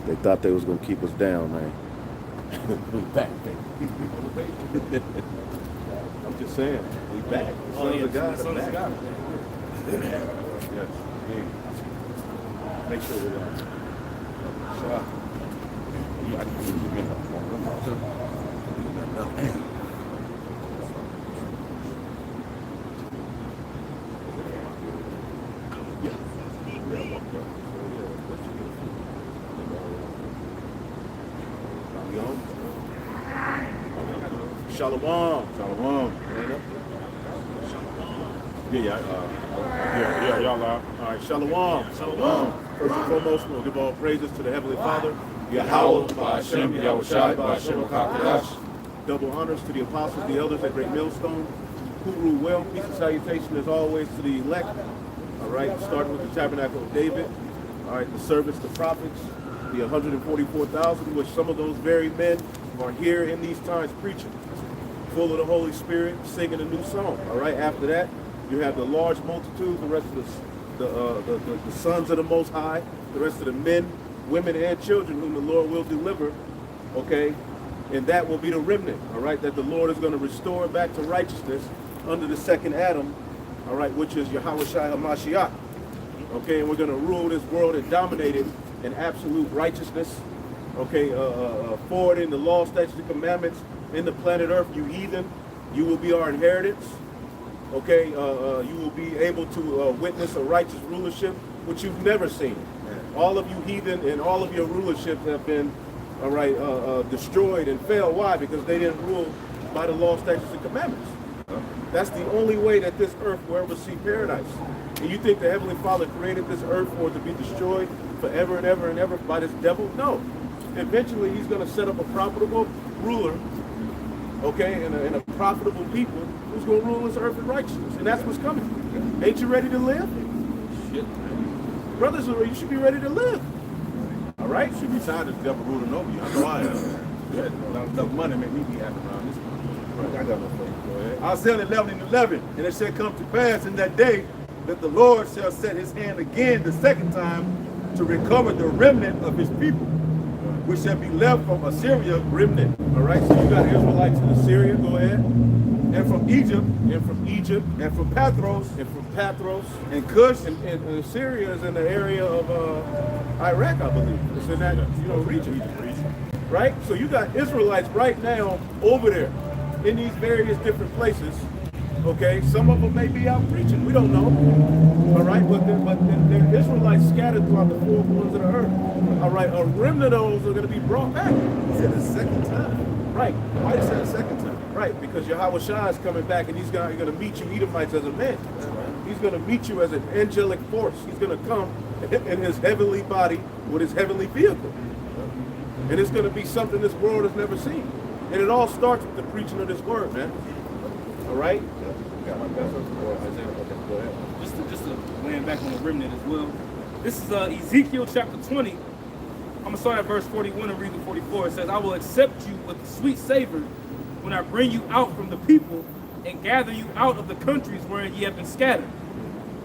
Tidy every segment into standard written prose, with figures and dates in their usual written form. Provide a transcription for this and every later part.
They thought they was gonna keep us down, man. We back, baby. I'm just saying, we back. Sons of God are back. Yes. Make sure we're on. I can use it again. Shalom. Shalom. Yeah, y'all are. All right, shalom. Shalom. First and foremost, we'll give all praises to the Heavenly Father, Yahweh, Ba'ashem, Yahushai, Ba'ashem, Kakadash. Double honors to the apostles, the elders at Great Millstone, who rule well. Peace and salutation as always to the elect. All right, starting with the tabernacle of David. All right, the servants, the prophets, the 144,000, which some of those very men are here in these times preaching, full of the Holy Spirit, singing a new song. All right, after that, you have the large multitude, the rest of the sons of the Most High, the rest of the men, women, and children whom the Lord will deliver, okay? And that will be the remnant, all right, that the Lord is going to restore back to righteousness under the second Adam, all right, which is Yahushua HaMashiach, okay? And we're going to rule this world and dominate it in absolute righteousness, okay? Forwarding the law, statutes, and commandments in the planet Earth, you heathen, you will be our inheritance. Okay, you will be able to witness a righteous rulership, which you've never seen. All of you heathen and all of your rulerships have been, all right, destroyed and failed. Why? Because they didn't rule by the law, statutes, and commandments. That's the only way that this earth will ever see paradise. And you think the Heavenly Father created this earth for it to be destroyed forever and ever and ever by this devil? No. Eventually, he's going to set up a profitable ruler, okay, and a profitable people who's going to rule this earth in righteousness. And that's what's coming. Ain't you ready to live? Shit. Brothers, you should be ready to live. All right? Should be tired of the devil ruling over you. I know I am. Yeah, enough money make me be happy around this. Right. I got no faith. Go ahead. Isaiah 11:11, and it shall come to pass in that day that the Lord shall set his hand again the second time to recover the remnant of his people, which shall be left from Assyria. Remnant. All right? So you got Israelites in Assyria. Go ahead. And from Egypt, And from Egypt. and from Pathros, And from Pathros. and Cush, And Assyria is in the area of Iraq, I believe. It's in that region. Right? So you got Israelites right now over there in these various different places. Okay, some of them may be out preaching. We don't know. All right, but they're Israelites scattered throughout the four corners of the earth. All right, a remnant of those are going to be brought back. he said the second time. Right. Why he said the second time? Right, because Yahushua is coming back and he's going to meet you Edomites as a man. He's going to meet you as an angelic force. He's going to come in his heavenly body with his heavenly vehicle. And it's going to be something this world has never seen. And it all starts with the preaching of this word, man. All right? Just to land back on the remnant as well. This is Ezekiel chapter 20. I'm going to start at verse 41 and read to 44. It says, I will accept you with sweet savor when I bring you out from the people and gather you out of the countries wherein ye have been scattered.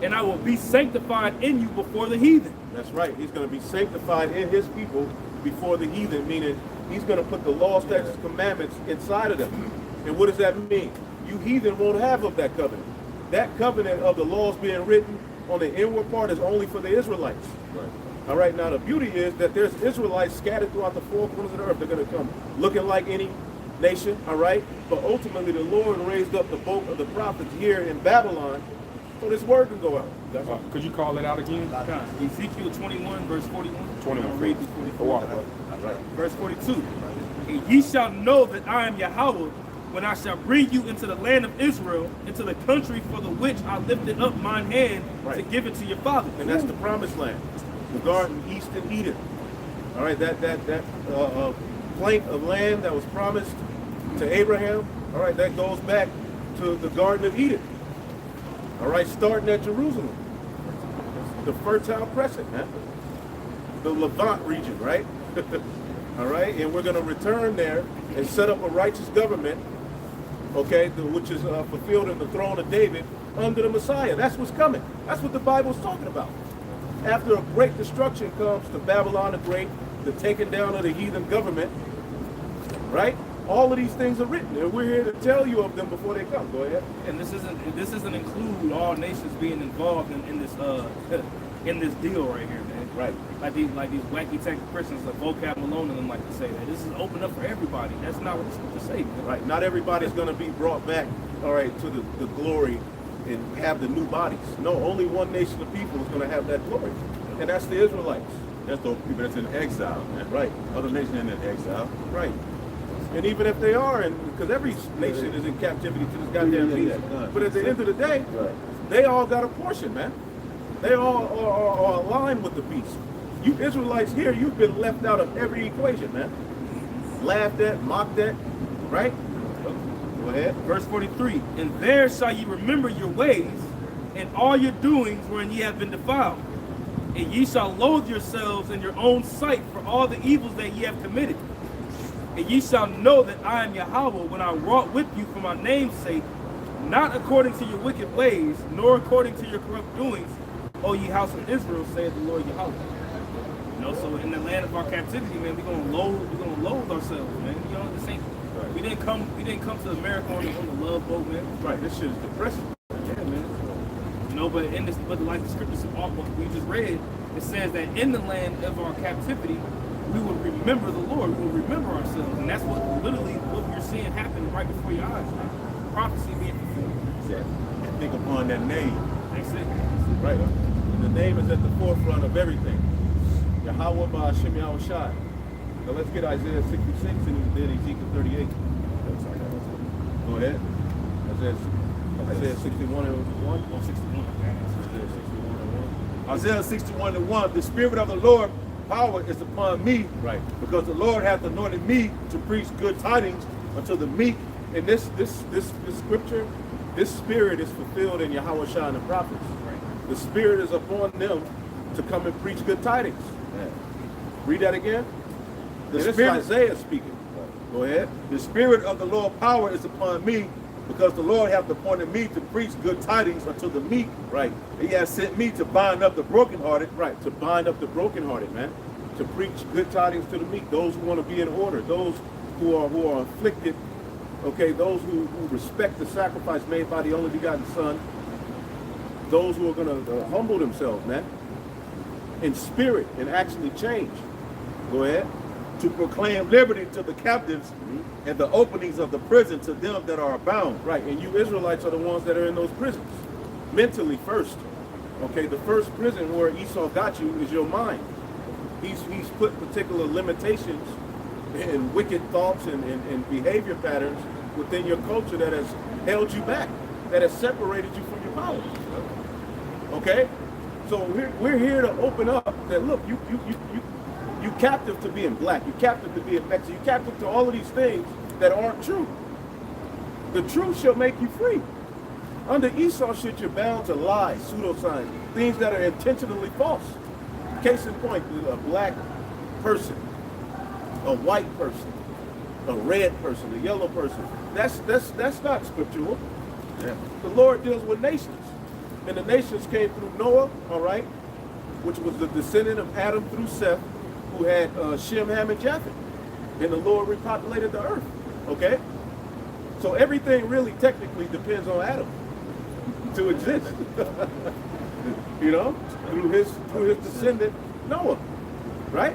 And I will be sanctified in you before the heathen. That's right. He's going to be sanctified in his people before the heathen, meaning he's going to put the law, statutes, commandments inside of them. And what does that mean? You heathen won't have of that covenant. That covenant of the laws being written on the inward part is only for the Israelites. Right. All right, now the beauty is that there's Israelites scattered throughout the four corners of the earth. They're going to come looking like any nation, all right? But ultimately, the Lord raised up the bulk of the prophets here in Babylon so this word can go out. Could you call that out again? Ezekiel 21, verse 41. 21. I'll read through 44. Right. Verse 42. And ye shall know that I am Yahweh when I shall bring you into the land of Israel, into the country for the which I lifted up mine hand to give it to your father. And that's the promised land, the garden east in Eden. All right, that plank of land that was promised to Abraham, all right, that goes back to the Garden of Eden. All right, starting at Jerusalem, the Fertile Crescent, man. The Levant region, right? All right, and we're going to return there and set up a righteous government, okay, which is fulfilled in the throne of David under the Messiah. That's what's coming. That's what the Bible's talking about. After a great destruction comes to Babylon the Great, the taking down of the heathen government, right? All of these things are written, and we're here to tell you of them before they come. Go ahead. And this doesn't include all nations being involved in this in this deal right here, man. Right. Like these wacky tech Christians like Vocab Malone and them like to say that this is open up for everybody. That's not what it's supposed to say, man. Right. Not everybody's going to be brought back, all right, to the glory and have the new bodies. No, only one nation of people is going to have that glory, and that's the Israelites. That's those people that's in exile, man. Right. Other nations in exile. Right. And even if they are, and because every nation is in captivity to this goddamn beast, but at the end of the day, they all got a portion, man. They all are aligned with the beast. You Israelites here, you've been left out of every equation, man. Laughed at, mocked at, right? Go ahead. Verse 43, and there shall ye remember your ways, and all your doings wherein ye have been defiled. And ye shall loathe yourselves in your own sight for all the evils that ye have committed. And ye shall know that I am Yahweh when I wrought with you for my name's sake, not according to your wicked ways, nor according to your corrupt doings, O ye house of Israel, saith the Lord Yahweh. You know, so in the land of our captivity, man, we're gonna loathe ourselves, man. You know, this ain't we didn't come to America on the love boat, man. Right, this shit is depressing. Yeah, man. You know, but like the scriptures what we just read, it says that in the land of our captivity, we will remember the Lord, we will remember ourselves. And that's what you're seeing happen right before your eyes, man. Prophecy being fulfilled. Yeah. And think upon that name. That's it. Right. And the name is at the forefront of everything. Yahweh Ba'Hashem Yahweh Shai. Now let's get Isaiah 66 and then Ezekiel 38. Go ahead. Isaiah 61 and 1. Oh, 61. Isaiah 61 and 1. The Spirit of the Lord power is upon me, Right. because the Lord hath anointed me to preach good tidings unto the meek. And this scripture, this spirit is fulfilled in Yahweh Shai and the prophets. Right. The spirit is upon them to come and preach good tidings. Yeah. Read that again. The This is spirit, Isaiah speaking. Go ahead. the Spirit of the Lord power is upon me, because the Lord hath appointed me to preach good tidings unto the meek. Right. He has sent me to bind up the brokenhearted. Right, to bind up the brokenhearted, man. To preach good tidings to the meek, those who want to be in order, those who are afflicted, okay, those who respect the sacrifice made by the only begotten Son, those who are going to humble themselves, man, in spirit and actually change. Go ahead. To proclaim liberty to the captives and the openings of the prison to them that are bound. Right, and you Israelites are the ones that are in those prisons. Mentally first. Okay, the first prison where Esau got you is your mind. He's put particular limitations and wicked thoughts and behavior patterns within your culture that has held you back, that has separated you from your power. Okay? So we're here to open up that, look, you captive to being black, you captive to being Mexican, you captive to all of these things that aren't true. The truth shall make you free. Under Esau shit, you're bound to lies, pseudoscience, things that are intentionally false. Case in point, a black person, a white person, a red person, a yellow person. That's not scriptural. Yeah. The Lord deals with nations. And the nations came through Noah, all right, which was the descendant of Adam through Seth, who had Shem, Ham, and Japheth. And the Lord repopulated the earth, okay? So everything really technically depends on Adam to exist. You know, through his descendant, Noah, right?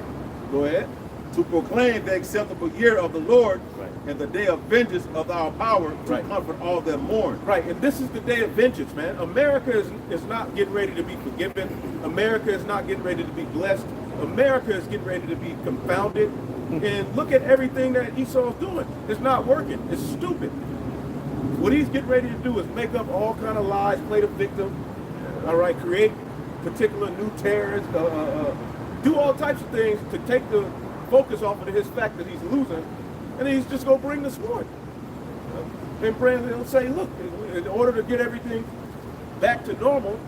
Go ahead. To proclaim the acceptable year of the Lord, Right. and the day of vengeance of our power, to Right. comfort all that mourn. Right, and this is the day of vengeance, man. America is not getting ready to be forgiven. America is not getting ready to be blessed. America is getting ready to be confounded. And look at everything that Esau's doing. It's not working. It's stupid. What he's getting ready to do is make up all kind of lies, play the victim, all right, create particular new terrorists, do all types of things to take the focus off of his fact that he's losing, and he's just going to bring the sword. And he'll say, look, in order to get everything back to normal,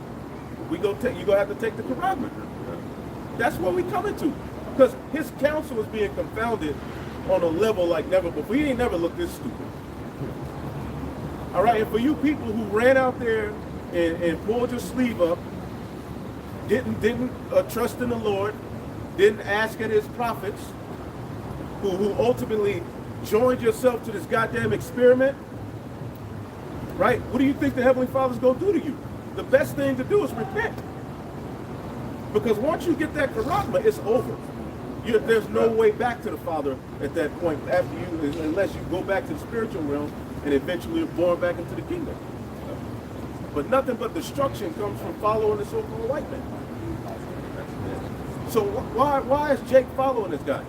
you're going to have to take the commandment. That's what we coming to. Because his counsel is being confounded on a level like never before. He ain't never looked this stupid. All right, and for you people who ran out there and pulled your sleeve up, didn't trust in the Lord, didn't ask it his prophets, who ultimately joined yourself to this goddamn experiment, right? What do you think the Heavenly Father's going to do to you? The best thing to do is repent. Because once you get that charisma, it's over. There's no way back to the Father at that point after you, unless you go back to the spiritual realm and eventually are born back into the kingdom. But nothing but destruction comes from following the so-called white man. So why is Jake following this guy?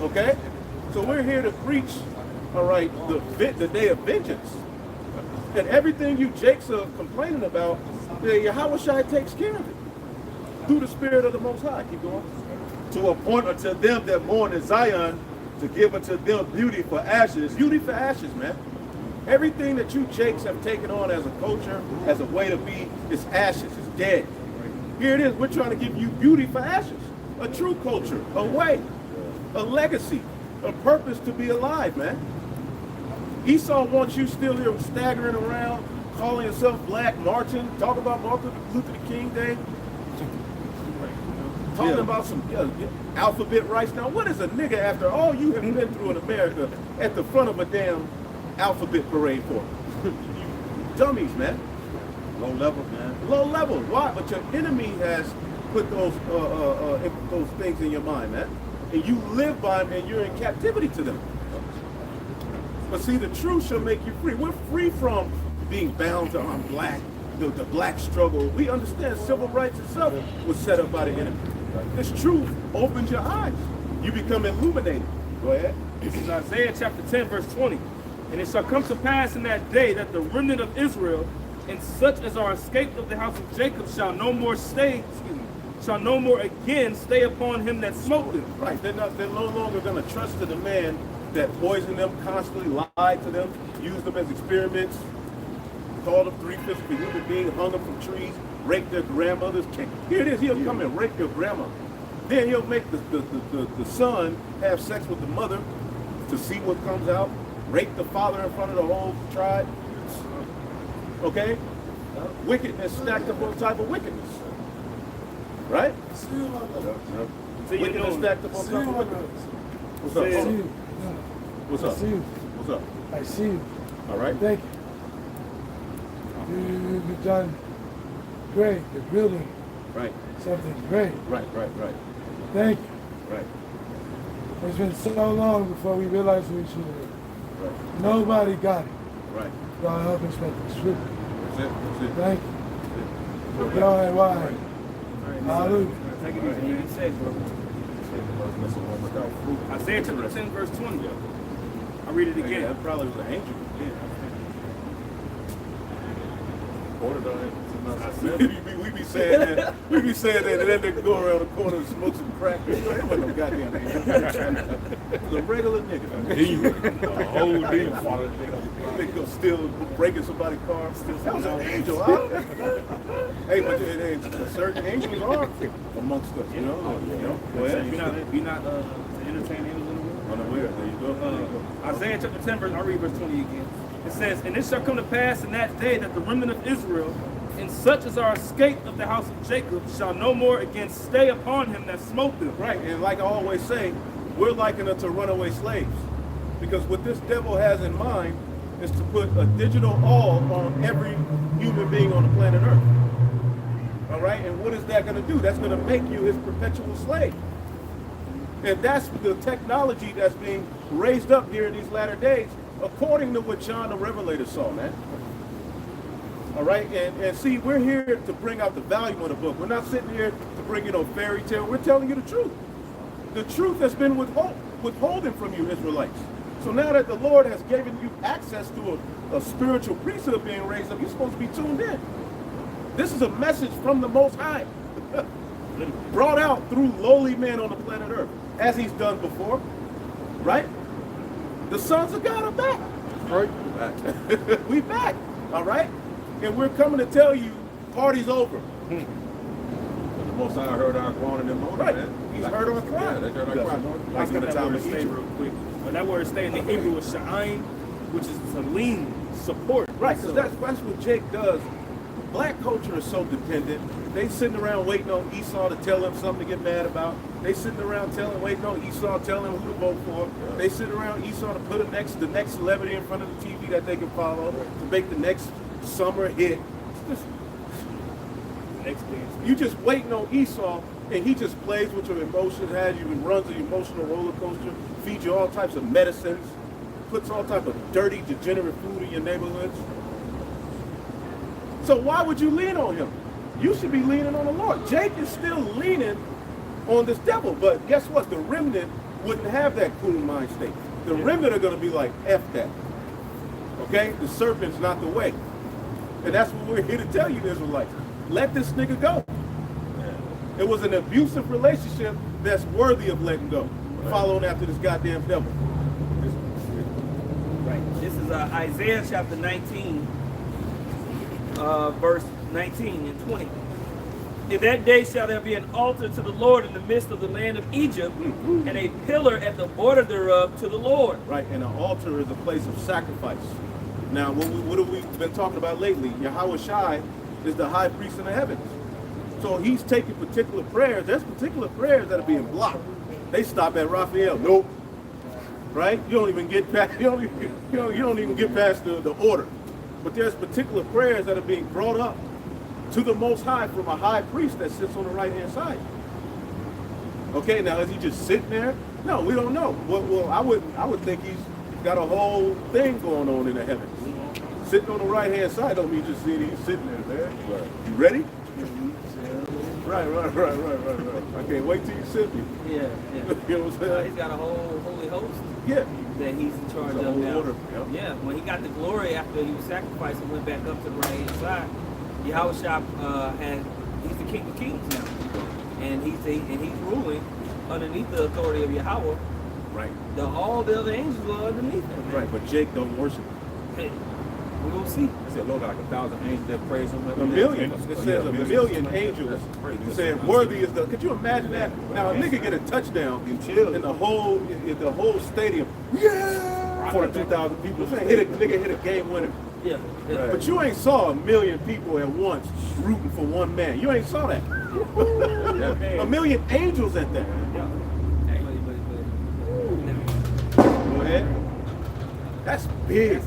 Okay? So we're here to preach, all right, the day of vengeance. And everything you Jakes are complaining about, Yahweh takes care of it. Through the Spirit of the Most High. Keep going. To appoint unto them that mourn in Zion, to give unto them beauty for ashes. Beauty for ashes, man. Everything that you Jakes have taken on as a culture, as a way to be, is ashes, it's dead. Here it is, we're trying to give you beauty for ashes. A true culture, a way, a legacy, a purpose to be alive, man. Esau wants you still here staggering around, calling yourself black, marching, talking about Martin Luther King Day, talking about some alphabet rights. Now, what is a nigga after all you have been through in America at the front of a damn alphabet parade for? You dummies, man. Low level, man. Low level. Why? But your enemy has put those things in your mind, man. And you live by them and you're in captivity to them. But see, the truth shall make you free. We're free from being bound to our black, the black struggle. We understand civil rights itself was set up by the enemy. This truth opens your eyes. You become illuminated. Go ahead. This is Isaiah chapter 10, verse 20. And it shall come to pass in that day that the remnant of Israel, and such as are escaped of the house of Jacob, shall no more shall no more again stay upon him that smote them. Right. They're no longer going to trust in the man that poisoned them, constantly lied to them, used them as experiments, called them three-fifths of a human being, hung them from trees, raped their grandmothers. Here it is, he'll come and rape your grandma. Then he'll make the son have sex with the mother to see what comes out, rape the father in front of the whole tribe. Okay? Wickedness stacked up on top of wickedness. Right? Wickedness stacked up on top of wickedness. What's up? Hold on. What's up? I see you. What's up? I see you. All right. Thank you. You've done great. You're building Right. something great. Right. Thank you. Right. It's been so long before we realized who we should be. Right. Nobody got it. Right. God help us make this trip. That's it. That's it. Thank you. Y'all ain't wise. Hallelujah. Take it easy, man. Be safe, bro. Isaiah chapter 10, verse 20. I'll read it again. That probably was an angel. We be saying that. We be saying that, and then they go around the corner and smoke some crack. It wasn't no goddamn angel. It was a regular nigga. A whole demon followed They go still breaking somebody's car. That was an angel, huh? Hey, but certain angels are amongst us, you know. Go ahead. Be not entertain angels in the world. Unaware. There you go. Isaiah chapter 10, verse, I'll read verse 20 again. It says, and it shall come to pass in that day that the remnant of Israel, and such as are escaped of the house of Jacob, shall no more again stay upon him that smote them. Right, and like I always say, we're likened unto runaway slaves. Because what this devil has in mind is to put a digital all on every human being on the planet Earth. All right, and what is that going to do? That's going to make you his perpetual slave. And that's the technology that's being raised up here in these latter days, according to what John the Revelator saw, man. All right, and see, we're here to bring out the value of the book. We're not sitting here to bring you no fairy tale. We're telling you the truth. The truth has been withholding from you, Israelites. So now that the Lord has given you access to a spiritual priesthood being raised up, you're supposed to be tuned in. This is a message from the Most High, brought out through lowly men on the planet Earth, as he's done before, right? The sons of God are back. Right? We back, all right? And we're coming to tell you, party's over. The Most High heard our groan and them moaning, Right. man. He's heard our cry. Yeah, they heard our cry. Like in the time of stay Egypt. real quick. That word stay in the Hebrew is sha'ain, which is to lean, support. Right, because that's what Jake does Black culture is so dependent. They sitting around waiting on Esau to tell them something to get mad about. They sitting around waiting on Esau telling them who to vote for. They sitting around Esau to put the next celebrity in front of the TV that they can follow to make the next summer hit. Next thing. You just waiting on Esau, and he just plays with your emotions, has you and runs an emotional roller coaster, feeds you all types of medicines, puts all type of dirty, degenerate food in your neighborhoods. So why would you lean on him? You should be leaning on the Lord. Jake is still leaning on this devil, but guess what? The remnant wouldn't have that cool mind state. The remnant are going to be like, F that. Okay? The serpent's not the way. And that's what we're here to tell you, Israelites. Let this nigga go. It was an abusive relationship that's worthy of letting go. Following after this goddamn devil. Right. This is Isaiah chapter 19, verse 19 and 20. In that day shall there be an altar to the Lord in the midst of the land of Egypt, and a pillar at the border thereof to the Lord. Right, and an altar is a place of sacrifice. Now, what have we been talking about lately? Yahweh Shai is the high priest in the heavens. So he's taking particular prayers. There's particular prayers that are being blocked. They stop at Raphael. Nope. Right? You don't even get past. You don't even get past the order. But there's particular prayers that are being brought up to the Most High from a high priest that sits on the right-hand side. Okay, now is he just sitting there? No, we don't know. Well, I would think he's got a whole thing going on in the heavens. Sitting on the right-hand side don't mean just seeing he's sitting there, man. Right. You ready? Right. I can't wait till you sit me. Yeah. You know what I'm saying? He's got a whole holy host Yeah. that he's in charge It's a of whole now. order, yeah. Yeah, when he got the glory after he was sacrificed and went back up to the right hand side, Yahweh he's the King of Kings now, and he's ruling underneath the authority of Yahweh. Right. All the other angels are underneath him. Man. Right, but Jake don't worship. Hey, we're gonna see. I said, Lord, got like 1,000 angels that praise him. A million. It says a million angels. It said worthy is the. Could you imagine that? Now a nigga get a touchdown in the whole stadium. Yeah. 42,000 people. Nigga hit a game winner. Yeah. But you ain't saw a million people at once rooting for one man. You ain't saw that. A million angels at that. Go ahead. That's big.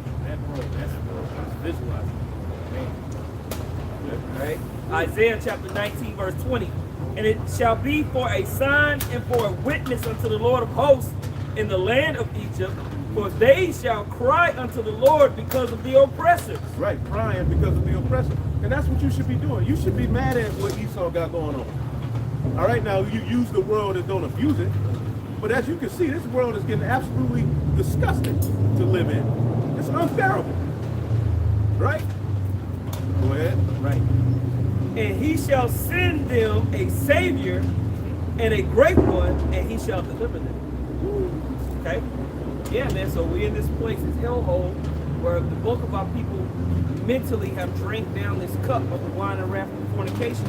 Right? Isaiah chapter 19, verse 20. And it shall be for a sign and for a witness unto the Lord of hosts in the land of Egypt, for they shall cry unto the Lord because of the oppressors. Right, crying because of the oppressor. And that's what you should be doing. You should be mad at what Esau got going on. All right, now you use the world and don't abuse it. But as you can see, this world is getting absolutely disgusting to live in. It's unbearable. Right? Go ahead. Right. And he shall send them a Savior and a great one, and he shall deliver them. Okay? Yeah, man, so we're in this place, this hellhole, where the bulk of our people mentally have drank down this cup of the wine and wrath and fornication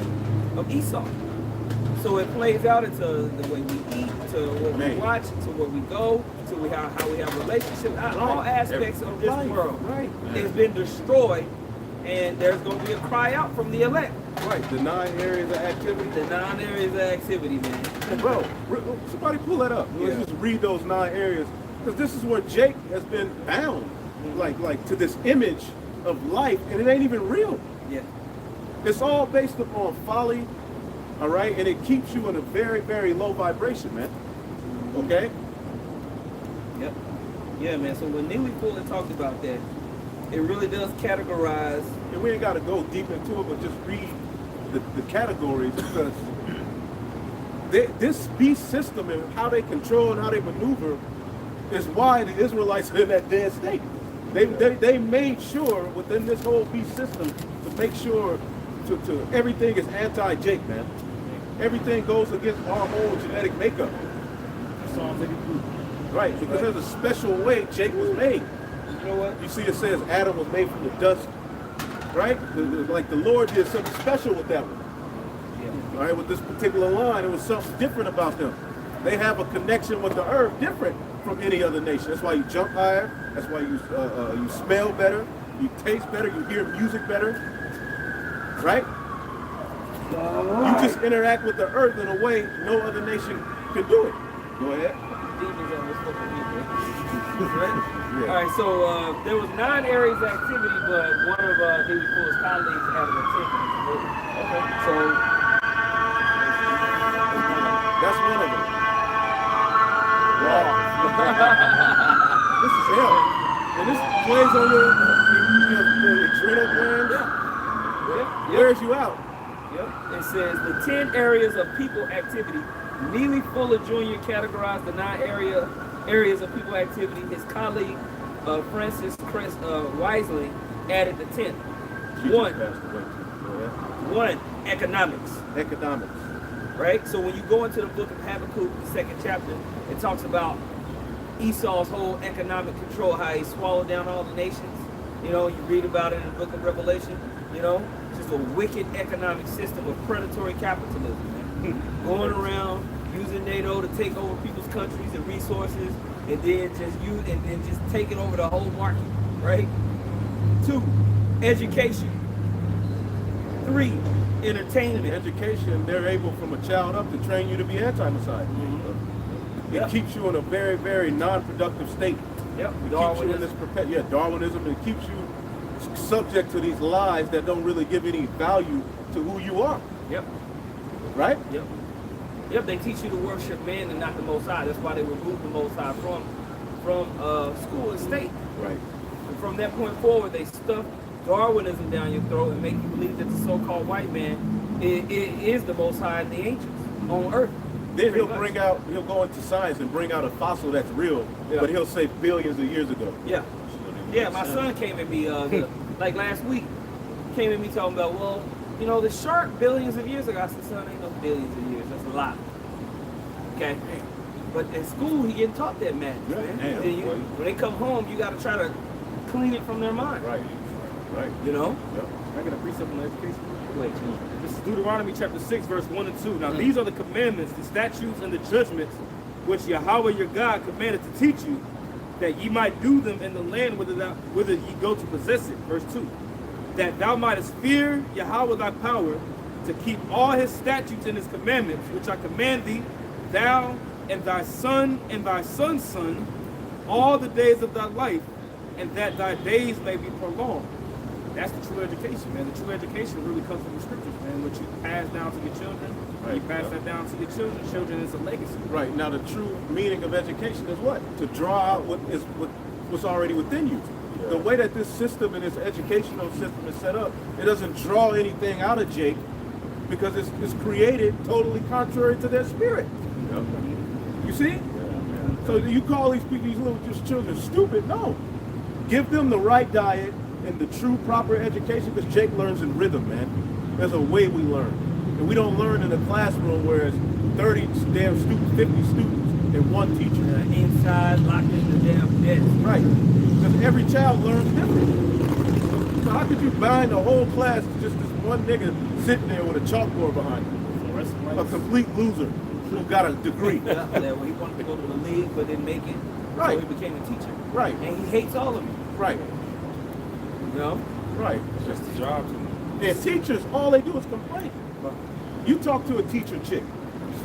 of Esau. So it plays out into the way we eat, to what we watch, to where we go, to how we have relationships. All aspects of this world has been destroyed, and there's going to be a cry out from the elect. Right, the 9 areas of activity. The 9 areas of activity, man. Bro, somebody pull that up. Let's just read those 9 areas. Because this is where Jake has been bound, like to this image of life, and it ain't even real. Yeah. It's all based upon folly, all right? And it keeps you in a very, very low vibration, man. Okay? Yep. Yeah, man. So when Neely fully talked about that, it really does categorize. And we ain't got to go deep into it, but just read the categories, because this beast system and how they control and how they maneuver is why the Israelites are in that dead state. They made sure within this whole beast system to make sure to everything is anti-Jake, man. Everything goes against our whole genetic makeup. Psalms 82. Right, because there's a special way Jake was made. You know what? You see it says Adam was made from the dust, right? Like the Lord did something special with that one. Yeah. All right, with this particular line, it was something different about them. They have a connection with the earth different from any other nation. That's why you jump higher. That's why you smell better. You taste better. You hear music better. right? You just interact with the earth in a way no other nation can do it. Go ahead. Demons are what's looking right? Yeah. All right, so there was 9 areas of activity, but one of David Fuller's colleagues had an attention. Okay. So That's one of them. Wow. This is hell. And this plays on the adrenal gland. yeah. Wears you out. Yep. It says the 10 areas of people activity. Neely Fuller Jr. categorized the 9 areas of people activity. His colleague Francis Chris Wisely added the 10th. One, economics. Economics. Right? So when you go into the book of Habakkuk, the 2nd chapter, it talks about Esau's whole economic control, how he swallowed down all the nations. You know, you read about it in the book of Revelation, you know, just a wicked economic system of predatory capitalism, man. Going around using NATO to take over people's countries and resources, and then just taking over the whole market, right? 2, education. 3, entertainment. Education, they're able from a child up to train you to be anti-Messiah. It keeps you in a very, very non-productive state. Yep. It keeps you in this Darwinism. It keeps you subject to these lies that don't really give any value to who you are. Yep. Right? Yep. Yep. They teach you to worship man and not the Most High. That's why they removed the Most High from school and state. Right. And from that point forward, they stuff Darwinism down your throat and make you believe that the so-called white man is the Most High and the ancients on Earth. Then he'll go into science and bring out a fossil that's real, but he'll say billions of years ago. Yeah. Yeah, my son came at me, like last week, came at me talking about, well, you know, the shark billions of years ago. I said, son, ain't no billions of years. That's a lot. Okay? But in school, he getting taught that madness, man. When they come home, you got to try to clean it from their mind. Right. Right. You know? Yep. I got a precept on education. Wait, This is Deuteronomy chapter 6, verse 1 and 2. Now these are the commandments, the statutes, and the judgments which Yahweh your God commanded to teach you, that ye might do them in the land whither ye go to possess it. Verse 2. That thou mightest fear Yahweh thy power, to keep all his statutes and his commandments, which I command thee, thou and thy son and thy son's son, all the days of thy life, and that thy days may be prolonged. That's the true education, man. The true education really comes from the scriptures, man. What you pass down to your children, you pass that down to your children. Children is a legacy. Right. Now the true meaning of education is what? To draw out what's already within you. Yeah. The way that this system and this educational system is set up, it doesn't draw anything out of Jake because it's created totally contrary to their spirit. Yep. You see? So you call these people, these little just children, stupid? No. Give them the right diet and the true proper education, because Jake learns in rhythm, man. There's a way we learn. And we don't learn in a classroom where it's 30 damn students, 50 students, and one teacher. Inside, locked in the damn desk. Right. Because every child learns different. So how could you bind the whole class to just this one nigga sitting there with a chalkboard behind him? A complete loser who got a degree. Yeah, that way he wanted to go to the league but didn't make it. Right. So he became a teacher. Right. And he hates all of you. Right. You know? Right. It's just a job to me. And teachers, all they do is complain. You talk to a teacher chick,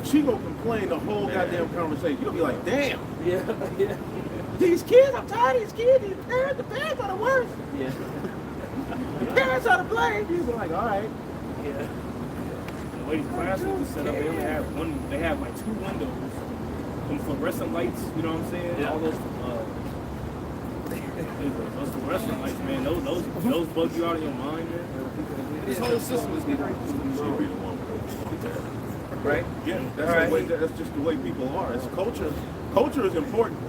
she gonna complain the whole goddamn conversation. You'll be like, damn. Yeah, yeah. These kids, I'm tired of these kids. The parents are the worst. Yeah. The parents are to blame. You're like, all right. Yeah. The way these classrooms are set up, they only have they have like 2 windows. Them fluorescent lights, you know what I'm saying? Yeah. All those fluorescent lights, man, those bug you out of your mind, man. This whole system is Right? Yeah, that's the way. That's just the way people are. It's culture. Culture is important.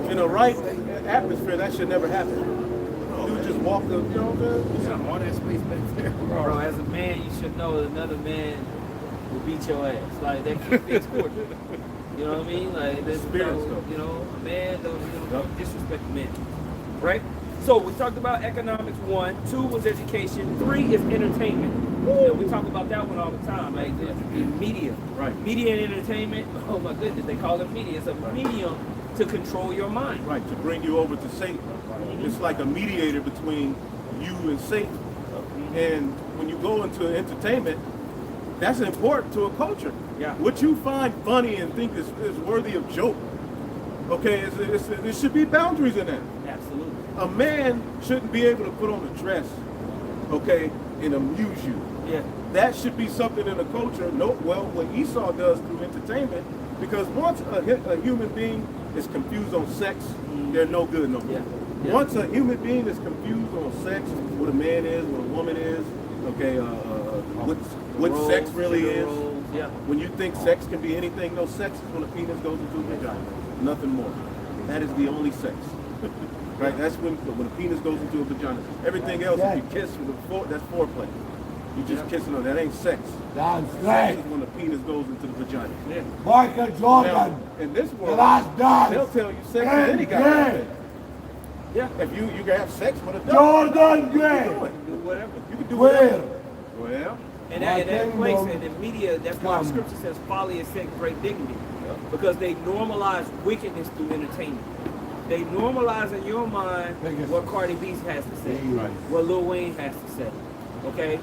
In the right atmosphere, that should never happen. You just walk the, you know what I'm saying? All that space back there. Bro, as a man, you should know that another man will beat your ass. Like, that can't be sport. You know what I mean? Like, there's Spirit no, stuff. you know, a man don't disrespect men. Right? So we talked about economics 1, 2 was education, 3 is entertainment. You know, we talk about that one all the time, like the media. Right. Media and entertainment, oh my goodness, they call it media. It's a medium to control your mind. Right, to bring you over to Satan. It's like a mediator between you and Satan. And when you go into entertainment, that's important to a culture. Yeah. What you find funny and think is worthy of joke, okay, there should be boundaries in that. Absolutely. A man shouldn't be able to put on a dress, okay, and amuse you. Yeah. That should be something in a culture. No, well, what Esau does through entertainment, because once a human being is confused on sex, they're no good no more. Yeah. Yeah. Once a human being is confused on sex, what a man is, what a woman is, okay, what Roles, sex really gender is. roles, yeah. When you think sex can be anything, no, sex is when a penis goes into a vagina. Nothing more. That is the only sex. Right? That's when a penis goes into a vagina. Everything else, if you kiss with that's foreplay. You just kissing on that ain't sex. That's Sex right. is when a penis goes into the vagina. Yeah. Michael Now, Jordan. in this The world, last dance. they'll tell you sex is any Gay. guy. Yeah. If you can have sex with a dog, Jordan you Gray. can do it. Do whatever. You can do Where? whatever. Well, And that place kingdom in the media, that's why the come. scripture says folly is second great dignity. Because they normalize wickedness through entertainment. They normalize in your mind what Cardi B has to say, Right. what Lil Wayne has to say. Okay?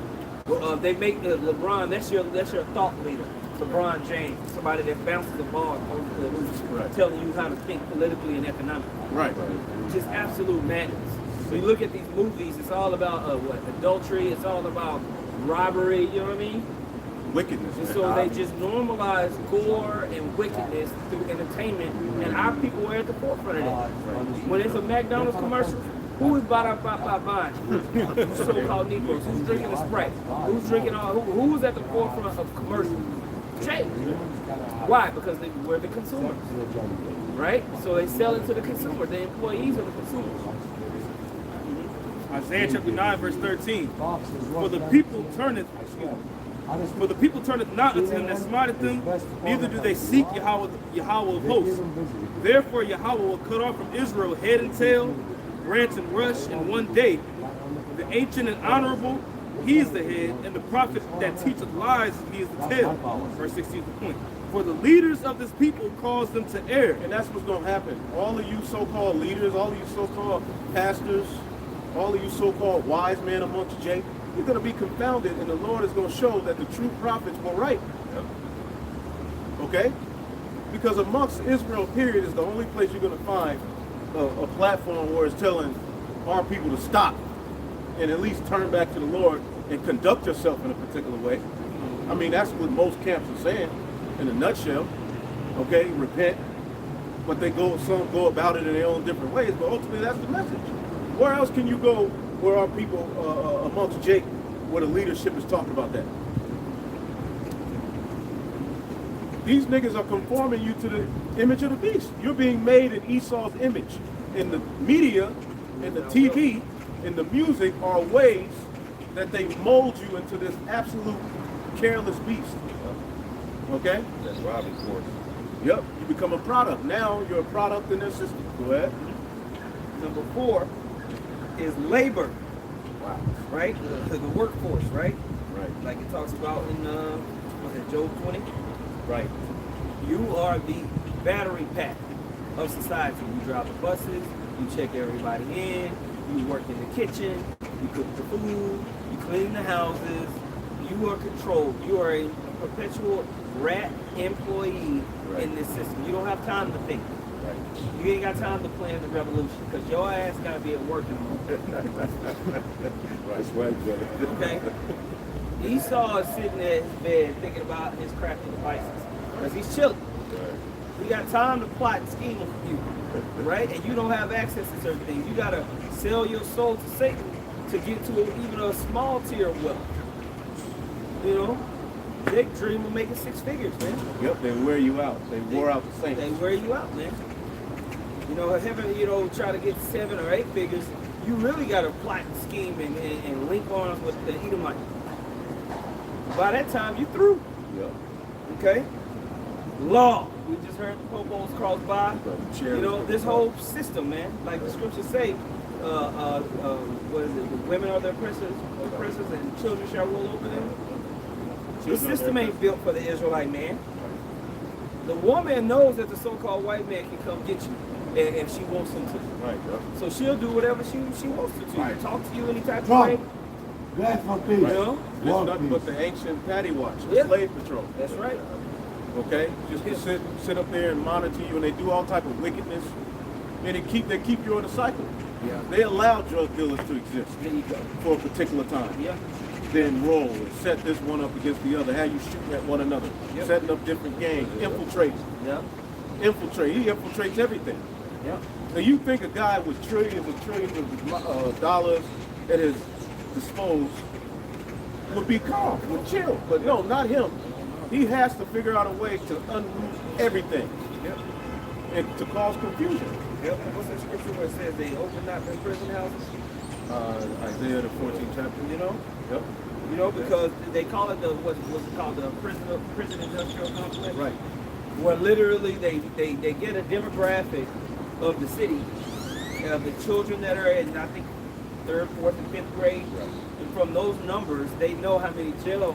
They make LeBron, that's your thought leader. LeBron James, somebody that bounces the ball, Right. telling you how to think politically and economically. right. Just absolute madness. When you look at these movies, it's all about adultery, it's all about robbery, you know what I mean? Wickedness. And man. so they just normalize gore and wickedness through entertainment, and our people are at the forefront of that. When it's a McDonald's commercial, who is buying so-called Negroes? Who's drinking the Sprite? Who's drinking who's at the forefront of commercials? Jay. Why? Because we're the consumers, right? So they sell it to the consumer. The employees are the consumers. Isaiah chapter 9, verse 13. For the people turneth not unto him that smiteth them, neither do they seek Yahweh of hosts. Therefore Yahweh will cut off from Israel head and tail, branch and rush in one day. The ancient and honorable, he is the head, and the prophet that teacheth lies, he is the tail. Verse 16 is the point. For the leaders of this people cause them to err. And that's what's going to happen. All of you so-called leaders, all of you so-called pastors, all of you so-called wise men amongst Jake, you're going to be confounded, and the Lord is going to show that the true prophets were right. Okay? Because amongst Israel, period, is the only place you're going to find a platform where it's telling our people to stop and at least turn back to the Lord and conduct yourself in a particular way. I mean, that's what most camps are saying in a nutshell. Okay? Repent. But some go about it in their own different ways, but ultimately that's the message. Where else can you go where our people amongst Jake, where the leadership is talking about that? These niggas are conforming you to the image of the beast. You're being made in Esau's image. In the media, in the TV, in the music are ways that they mold you into this absolute careless beast. Okay? That's Robbie Force. Yep, you become a product. Now you're a product in their system. Go ahead. Number 4 is labor, right? The workforce, right? Right. Like it talks about in Job 20. Right. You are the battery pack of society. You drive the buses, you check everybody in, you work in the kitchen, you cook the food, you clean the houses, you are controlled. You are a perpetual rat employee in this system. You don't have time to think. You ain't got time to plan the revolution because your ass gotta be at work in the morning. That's right, brother. Okay? Esau is sitting at his bed thinking about his crafty devices because he's chilling. He got time to plot and scheme for you, right? And you don't have access to certain things. You gotta sell your soul to Satan to get to even a small tier of wealth. You know? They dream of making 6 figures, man. Yep, they wear you out. They wore out the saints. They wear you out, man. You know, having, try to get 7 or 8 figures, you really got to plot and scheme and link arms with the Edomite. By that time, you through. Yep. Okay? Law. We just heard the popos cross by. You know, this whole system, man. Like the scriptures say, what is it? The women are their oppressors, and children shall rule over them. The system ain't built for the Israelite man. The woman knows that the so-called white man can come get you if she wants him to. Right, bro. So she'll do whatever she wants to do. Right. Talk to you any type of Right. way. That's for peace. You know? It's Walk nothing peace. but the ancient patty watch, the Yeah. slave patrol. That's right. Okay? Just to sit up there and monitor you, and they do all type of wickedness, and they keep you on a cycle. Yeah. They allow drug dealers to exist There you go. for a particular time. Yeah. Then roll and set this one up against the other, have you shooting at one another, Yep. setting up different gangs, infiltrate. Yeah. Infiltrate. He infiltrates everything. Yeah. Now you think a guy with trillions of dollars at his disposal would be calm, would chill, but no, not him. He has to figure out a way to unroot everything Yep. and to cause confusion. Yep. What's the scripture where it says they open not their prison houses? Isaiah the 14th chapter. You know? Yep. You know, because they call it the what's it called, the prison industrial complex. Right. Where literally they get a demographic of the city, the children that are in, I think, 3rd, 4th, and 5th grade. And from those numbers, they know how many jails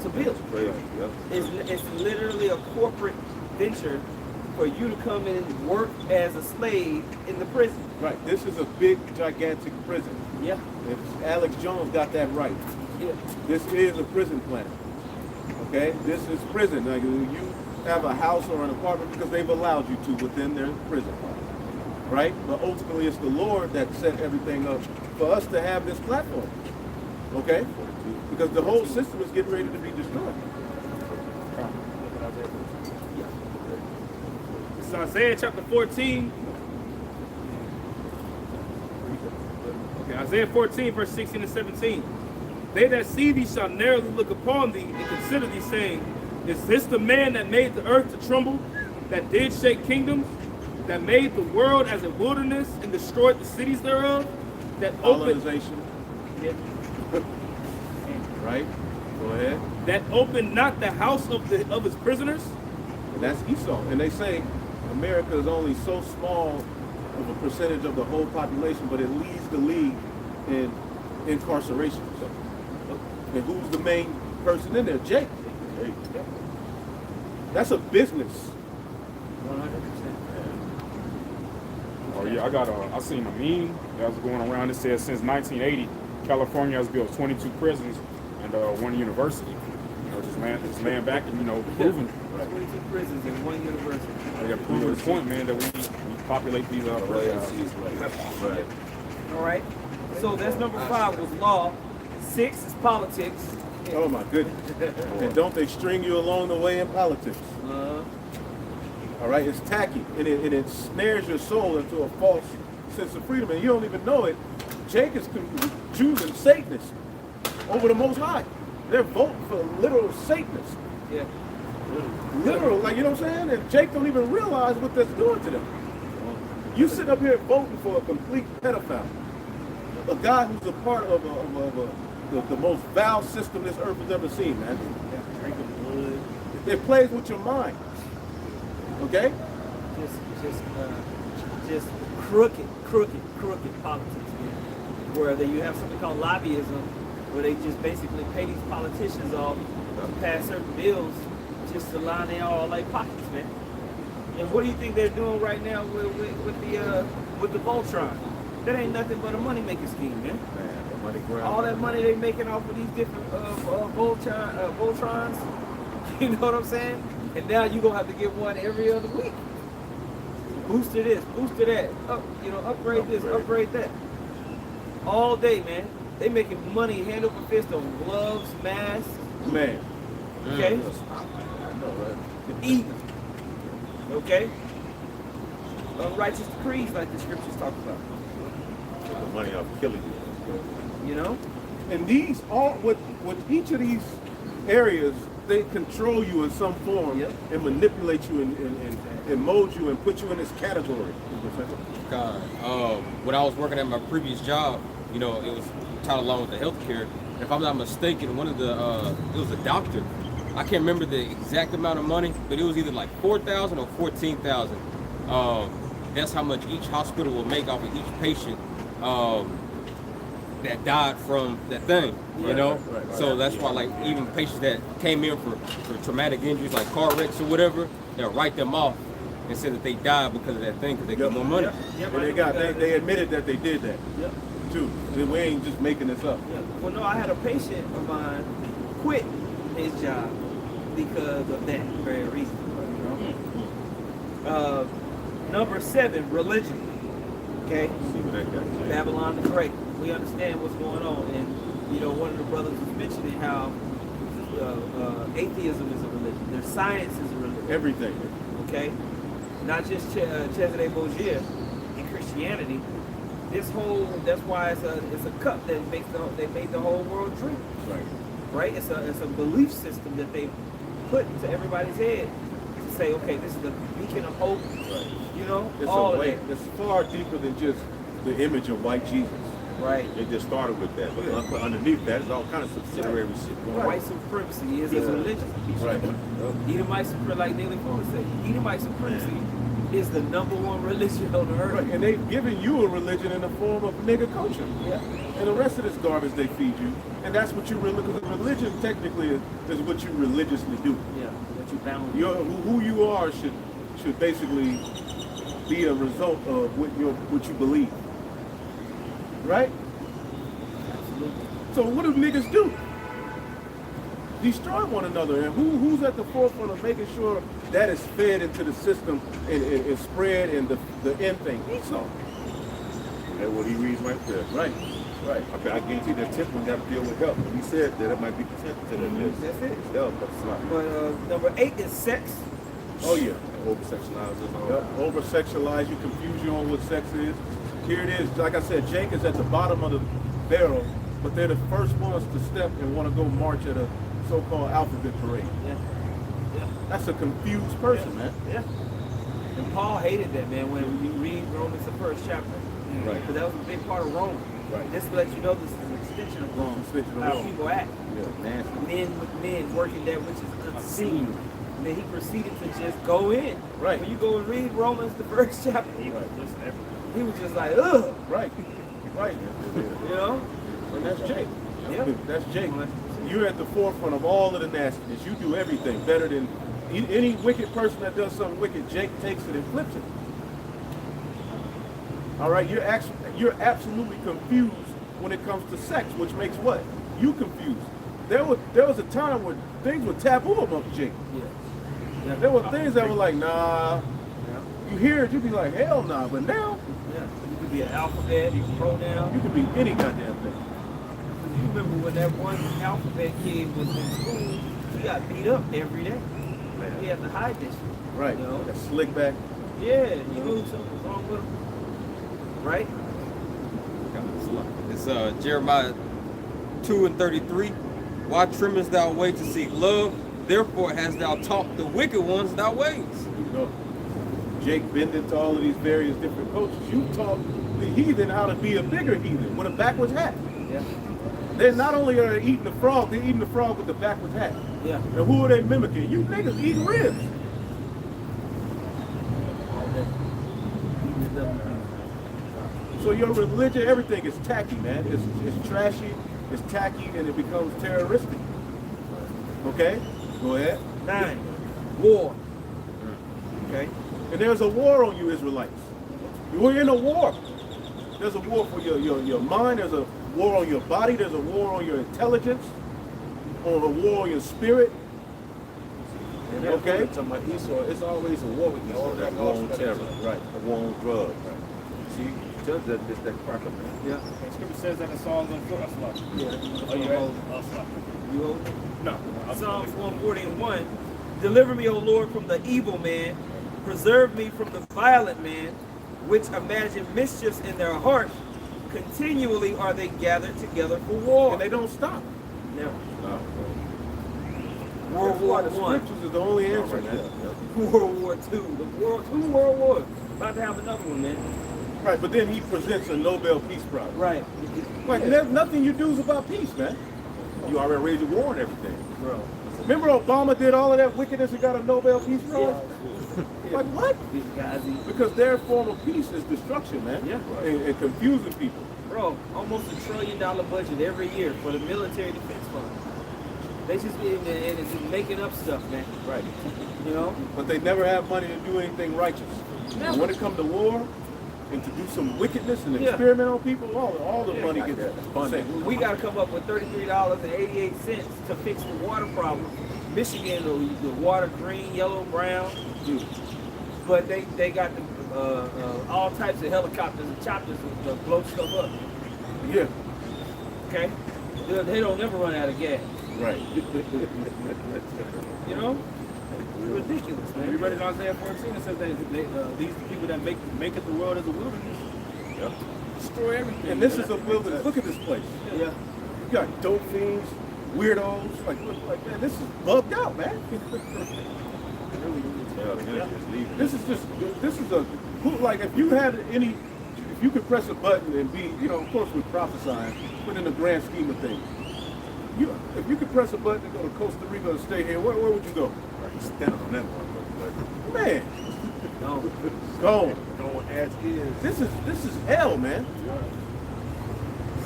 to build. Crazy. Yep. It's literally a corporate venture for you to come in and work as a slave in the prison. Right. This is a big, gigantic prison. Yeah. If Alex Jones got that right. Yeah. This is a prison planet. Okay? This is prison. Like you have a house or an apartment because they've allowed you to within their prison. Right? But ultimately it's the Lord that set everything up for us to have this platform. Okay? Because the whole system is getting ready to be destroyed. It's Isaiah chapter 14. Okay, Isaiah 14, verse 16 and 17. They that see thee shall narrowly look upon thee and consider thee, saying, is this the man that made the earth to tremble, that did shake kingdoms, that made the world as a wilderness and destroyed the cities thereof, that opened, Colonization. Yeah. Right? Go ahead. that opened not the house of his prisoners? And that's Esau. And they say America is only so small of a percentage of the whole population, but it leads the league in incarceration. So, and who's the main person in there? Jake. That's a business. 100%. Oh yeah, I seen a meme that was going around. It says since 1980, California has built 22 prisons and 1 university. You know, just laying back and proving. 22 prisons and 1 university. They got proving the point, man, that we populate these places. Right. All right. So that's number 5 was law. 6 is politics. Oh my goodness. And don't they string you along the way in politics? All right, it's tacky, and it snares your soul into a false sense of freedom, and you don't even know it. Jake is choosing Satanists over the Most High. They're voting for literal Satanists. Yeah. Literal, like, you know what I'm saying? And Jake don't even realize what that's doing to them. You sit up here voting for a complete pedophile, a guy who's a part of the most vile system this earth has ever seen, man. Drinking blood. It plays with your mind. Okay? Just crooked politics, man. Where you have something called lobbyism, where they just basically pay these politicians off to pass certain bills just to line their all their pockets, man. And what do you think they're doing right now with the Voltron? That ain't nothing but a money making scheme, man. The money grab. All that money they making off of these different Voltrons, you know what I'm saying? And now you're gonna have to get one every other week. Booster this, booster that, upgrade this, upgrade that. All day, man. They making money hand over fist on gloves, masks, Man. okay? Eat. Okay? Unrighteous decrees like the scriptures talk about. The money off killing you. You know? And these all with each of these areas, they control you in some form. Yep. And manipulate you and mold you and put you in this category. God, when I was working at my previous job, it was tied along with the healthcare. If I'm not mistaken, one of the it was a doctor. I can't remember the exact amount of money, but it was either like $4,000 or $14,000. That's how much each hospital will make off of each patient that died from that thing. Right. So that's why, like, even patients that came in for traumatic injuries, like car wrecks or whatever, they'll write them off and say that they died because of that thing because they get more money. And they admitted that they did that. Yep. too. We ain't just making this up. Yeah. Well, no, I had a patient of mine quit his job because of that very reason. You know? Number 7, religion. Okay? See what that guy Babylon the Great. We understand what's going on. And, you know, one of the brothers was mentioning how atheism is a religion. Their science is a religion. Everything. Okay? Not just Cesare Borgia in Christianity. This whole, that's why it's a cup that makes they made the whole world drink. Right. Right? It's a belief system that they put into everybody's head to say, okay, this is the beacon of hope. Right. You know, It's all a of way. that. It's far deeper than just the image of white Jesus. Right. It just started with that, but underneath that is all kind of subsidiary shit going on. White supremacy is a religion. Right. Edomite supremacy, like Neely Fuller said, Edomite supremacy is the #1 religion on the earth. Right. And they've given you a religion in the form of nigger culture. Yeah. And the rest of this garbage they feed you. And that's what you really, because religion technically is what you religiously do. Yeah. What you bound. Who you are should basically be a result of what you believe. Right? Absolutely. So what do niggas do? Destroy one another. And who's at the forefront of making sure that is fed into the system and spread and the end thing? Esau. That's what he reads right there. Right. Right. I guarantee that 10th one got to deal with help. He said that it might be the 10th to the list. That's it. Yeah, that's right. But number 8 is sex. Oh yeah. Over-sexualized and all Yep. that. Over-sexualize you, confuse you on what sex is. Here it is. Like I said, Jake is at the bottom of the barrel, but they're the first ones to step and want to go march at a so-called alphabet parade. Yeah. Yeah. That's a confused person, man. Yeah. And Paul hated that, man, when you read Romans, the 1st chapter. Right. Because that was a big part of Rome. Right. This lets you know this is an extension of Rome. Extension of How Rome. people act. Yeah, nasty. Men with men working that which is unseen. And then he proceeded to just go in. Right. When you go and read Romans, the 1st chapter, he was just like, ugh. Right. Right. You know? And that's Jake. Yeah. That's Jake. You're at the forefront of all of the nastiness. You do everything better than any wicked person that does something wicked. Jake takes it and flips it. All right, you're absolutely confused when it comes to sex, which makes what? You confused. There was a time where things were taboo amongst Jake. Yeah. There were things that were like, nah. You hear it, you be like, hell nah. But now, Yeah. You could be an alphabet, you can pronoun. you can be any goddamn thing. You remember when that one alphabet kid was in school, he got beat up every day. He had to hide this shit. Right. You know? That slick back. Yeah, you knew something was wrong with him. Right? It's Jeremiah 2:33. Why trimmest thou way to seek love? Therefore hast thou taught the wicked ones thy ways. You know, Jake bent into all of these various different cultures. You taught the heathen how to be a bigger heathen with a backwards hat. Yeah. They not only are they eating the frog, they're eating the frog with the backwards hat. Yeah. And who are they mimicking? You niggas eating ribs. All that. So your religion, everything is tacky, man. It's trashy, it's tacky, and it becomes terroristic. Okay? Go ahead. 9. War. Okay? And there's a war on you Israelites. We're in a war. There's a war for your mind, there's a war on your body, there's a war on your intelligence, or a war on your spirit. And Okay. talking about Esau, it's always a war with Esau. That war on terror, Right. a war on drugs. See, just that, it's that cracker, man. Yeah. Scripture says that it's all on foot. Yeah. Oh, you hold? You hold? No. Psalms 141. Deliver me, O Lord, from the evil man. Preserve me from the violent man, which imagine mischiefs in their heart. Continually are they gathered together for war. And they don't stop. Never. No. World War The I. scriptures is the only answer, man. World War II. Two World Wars. About to have another one, man. Right, but then he presents a Nobel Peace Prize. Right. Like, there's nothing you do is about peace, man. You already raised a war and everything. Bro. Remember Obama did all of that wickedness and got a Nobel Peace Prize? Like, what? These guys, Because their form of peace is destruction, man. Yeah. And confusing people. bro, almost $1 trillion budget every year for the military defense fund. They just be and it's just making up stuff, man. Right. You know? But they never have money to do anything righteous. Never. When it comes to war and to do some wickedness and Yeah. experiment on people, all the money gets funded. We got to come up with $33.88 to fix the water problem. Michigan, the water green, yellow, brown. But they got all types of helicopters and choppers to blow stuff up. Yeah, Okay? They don't never run out of gas. right. You know? Ridiculous, man. You read it in Isaiah 14, it says that these people that make it the world as a wilderness, destroy everything. And this is a wilderness. Look at this place. Yeah. You got dope fiends, weirdos. Like man, this is bugged out, man. This is a like if you had any, if you could press a button and be, you know, of course we're prophesying, but in the grand scheme of things, if you could press a button and go to Costa Rica or stay here, where would you go? Stand on that one. Man, No. go. Going as is. This is hell, man.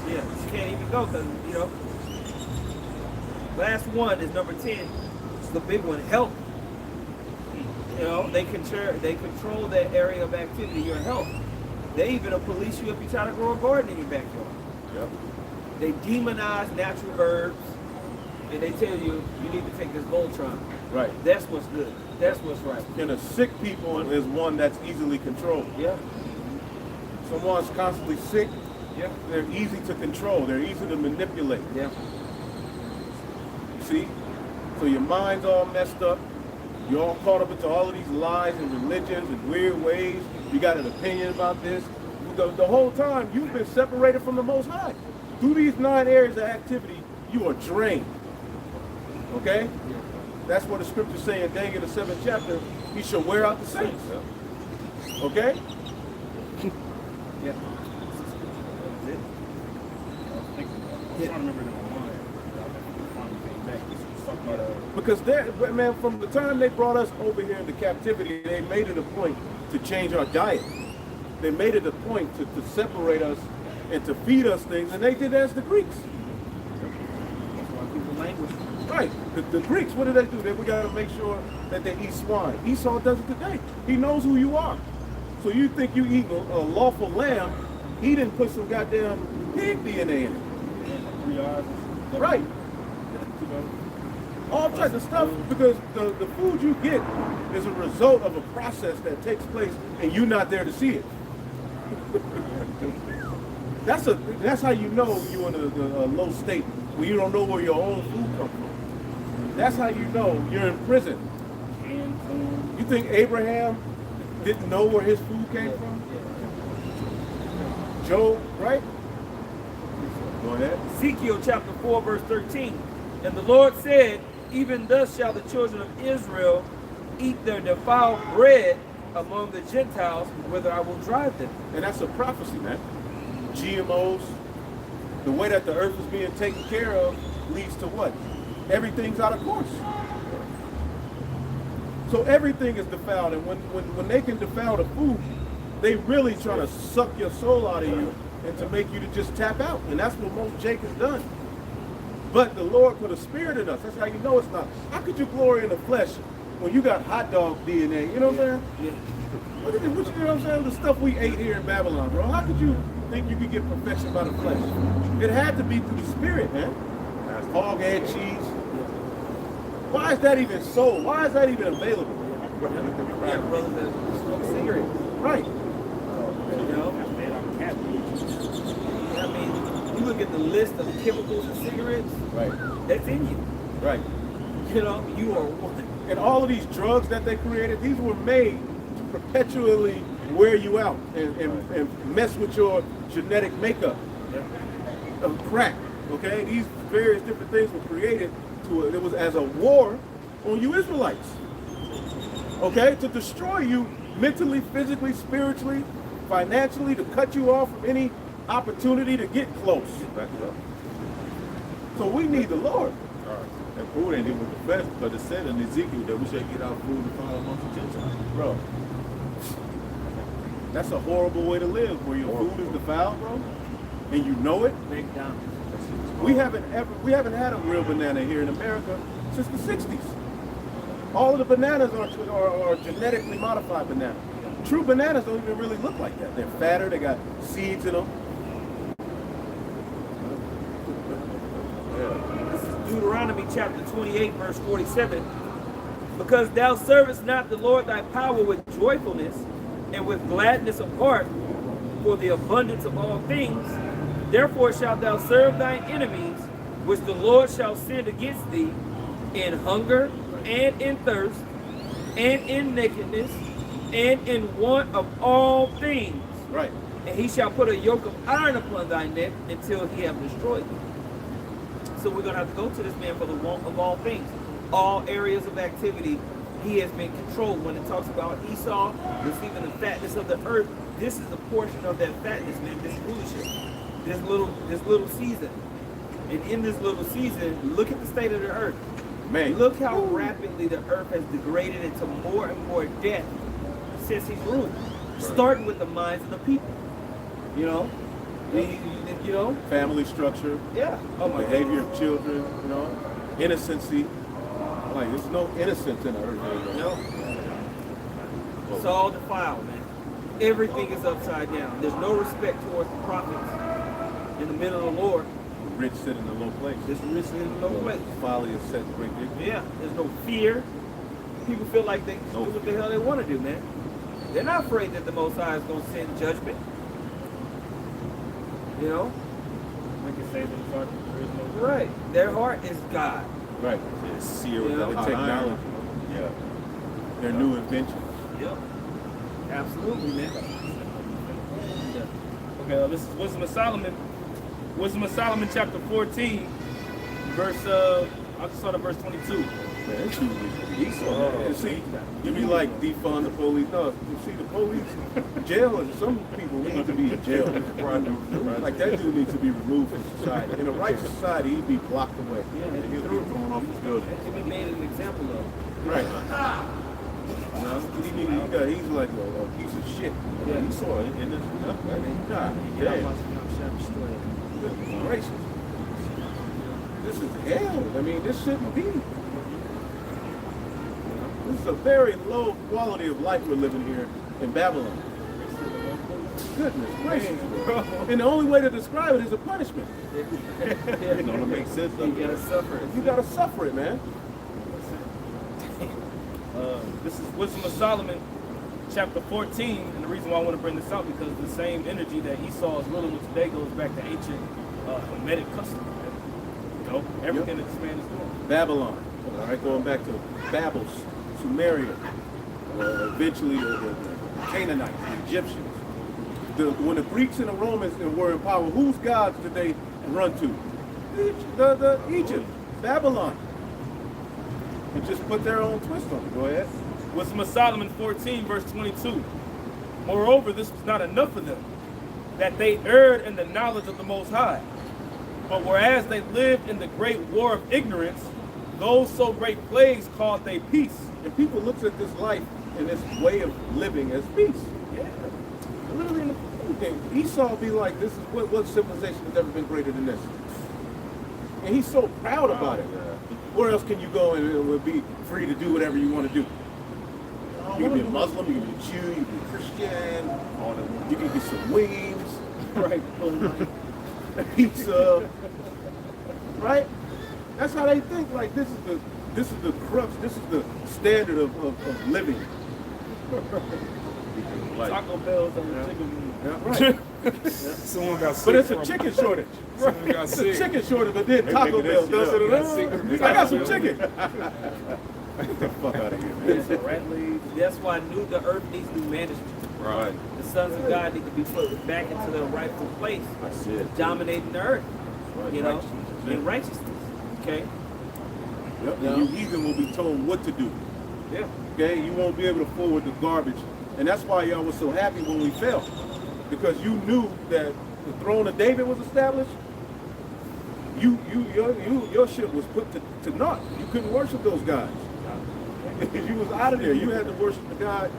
Yeah, you can't even go because, you know. Last one is number 10. It's the big one, health. You know, they control that area of activity, your health. They even will police you if you try to grow a garden in your backyard. Yep. They demonize natural herbs, and they tell you you need to take this Voltron. Right. That's what's good. That's what's right. And a sick people is one that's easily controlled. Yeah. Someone's constantly sick, Yeah. they're easy to control. They're easy to manipulate. Yeah. See? So your mind's all messed up. You're all caught up into all of these lies and religions and weird ways. You got an opinion about this. The whole time you've been separated from the Most High. Through these 9 areas of activity, you are drained. Okay? That's what the scriptures say in Daniel, the 7th chapter. He shall wear out the saints. Okay? Yeah. I'm trying to remember it in my mind. I came back. This was talking about Because man, from the time they brought us over here into captivity, they made it a point to change our diet. They made it a point to separate us and to feed us things, and they did as the Greeks. Language. Right. The Greeks, what do? We got to make sure that they eat swine. Esau does it today. He knows who you are. So you think you eat a lawful lamb, he didn't put some goddamn pig DNA in it. 3 eyes. Right. All types of stuff, because the food you get is a result of a process that takes place and you're not there to see it. That's how you know you're in a low state, when you don't know where your own food comes from. That's how you know you're in prison. You think Abraham didn't know where his food came from? Job, right? Go ahead. Ezekiel chapter 4, verse 13. And the Lord said, even thus shall the children of Israel eat their defiled bread among the Gentiles, whither I will drive them. And that's a prophecy, man. GMOs, the way that the earth is being taken care of leads to what? Everything's out of course. So everything is defiled, and when they can defile the food, they really try to suck your soul out of you and to make you to just tap out. And that's what most Jake has done. But the Lord put a spirit in us. That's how you know it's not. How could you glory in the flesh when you got hot dog DNA? You know what I'm saying? Yeah. What you know what I'm saying? The stuff we ate here in Babylon, bro. How could you think you could get perfection by the flesh? It had to be through the spirit, man. Hog, egg, cheese. Why is that even sold? Why is that even available? Yeah, brothers that smoke cigarettes. Right. You know? I mean, you look at the list of chemicals in cigarettes, Right. that's in you. Right. You know, you are one. And all of these drugs that they created, these were made to perpetually wear you out and mess with your genetic makeup of crack. Okay? These various different things were created it was as a war on you Israelites. Okay? To destroy you mentally, physically, spiritually, financially, to cut you off from any opportunity to get close. So we need the Lord. That food ain't even the best, but it said in Ezekiel that we should get our food and follow amongst the Gentiles. Bro, that's a horrible way to live, where your food is defiled, bro, and you know it. McDonald's. We haven't had a real banana here in America since the 60s. All of the bananas are genetically modified bananas. True bananas don't even really look like that. They're fatter, they got seeds in them. This is Deuteronomy chapter 28, verse 47. Because thou servest not the Lord thy power with joyfulness and with gladness of heart for the abundance of all things, therefore shalt thou serve thine enemies, which the Lord shall send against thee, in hunger and in thirst, and in nakedness, and in want of all things. Right. And he shall put a yoke of iron upon thy neck until he have destroyed thee. So we're going to have to go to this man for the want of all things. All areas of activity, he has been controlled. When it talks about Esau receiving the fatness of the earth, this is a portion of that fatness, man, this rulership, this little season. And in this little season, look at the state of the earth. Man. Look how rapidly the earth has degraded into more and more death since he's ruled. Starting with the minds of the people. You know? You know? Family structure, Yeah. Oh my behavior goodness. of children, you know, innocency. Like, there's no innocence in the earth anymore. No. It's all defiled, man. Everything is upside down. There's no respect towards the prophets in the middle of the Lord. The rich sit in the low place. There's risk in no place. Folly is set in great dignity. Yeah, there's no fear. People feel like they can do what the hell they want to do, man. They're not afraid that the Most High is going to send judgment. You know? Like it says in the Psalm, there is no Right. Their heart is God. Right. It's seer with Yeah. the technology. Yeah. Their new inventions. Yep. Absolutely, man. Okay, this is Wisdom of Solomon. Wisdom of Solomon, chapter 14, verse, I'll just start at verse 22. Man, it's usually Esau. And see, you be like defund the police. No, you see the police, jail, and some people need to be in jail. Like that dude needs to be removed from society. In a right society, he'd be blocked away. Yeah, and He'd be thrown off his building. to be made an example of. Right. You know, he's like a piece of shit. Yeah. You saw it in this. God, damn. Goodness gracious. This is hell. I mean, this shouldn't be. This is a very low quality of life we're living here in Babylon. Goodness gracious. And the only way to describe it is a punishment. Yeah. You know, to make sense You of it. gotta suffer it. You gotta suffer it, man. This is Wisdom of Solomon, chapter 14, and the reason why I want to bring this out because the same energy that Esau is ruling with today goes back to ancient Hermetic custom. You know, everything that this man is doing. Babylon. All right, going back to Babel, Sumeria, eventually the Canaanites, the Egyptians. When the Greeks and the Romans were in power, whose gods did they run to? Egypt, Babylon. And just put their own twist on it. Go ahead. Wisdom of Solomon 14, verse 22. Moreover, this was not enough for them, that they erred in the knowledge of the Most High. But whereas they lived in the great war of ignorance, those so great plagues called they peace. And people looks at this life and this way of living as peace. Yeah. Literally, in the Esau be like, this is what civilization has ever been greater than this? And he's so proud about it. Where else can you go and be free to do whatever you want to do? You can be a Muslim, you can be a Jew, you can be a Christian, you can get some wings, right? Pizza, right? That's how they think. Like this is the crux. This is the standard of living. Like, Taco Bell's on the chicken. yeah, right. Someone got sick. But it's a from- chicken shortage. Someone got It's a sick. chicken shortage, but then Taco Bell does it. I got some chicken. Get the fuck out of here, man. There's a rat leaves. That's why the earth needs new management. Right. The sons of God need to be put back into their rightful place, That's it. dominating the earth. Right. You know, Righteousness. in righteousness. Okay. Yep. And you heathen will be told what to do. Yeah. Okay, you won't be able to forward the garbage. And that's why y'all was so happy when we fell. Because you knew that the throne of David was established. Your shit was put to naught. You couldn't worship those gods. You was out of there. You had to worship the God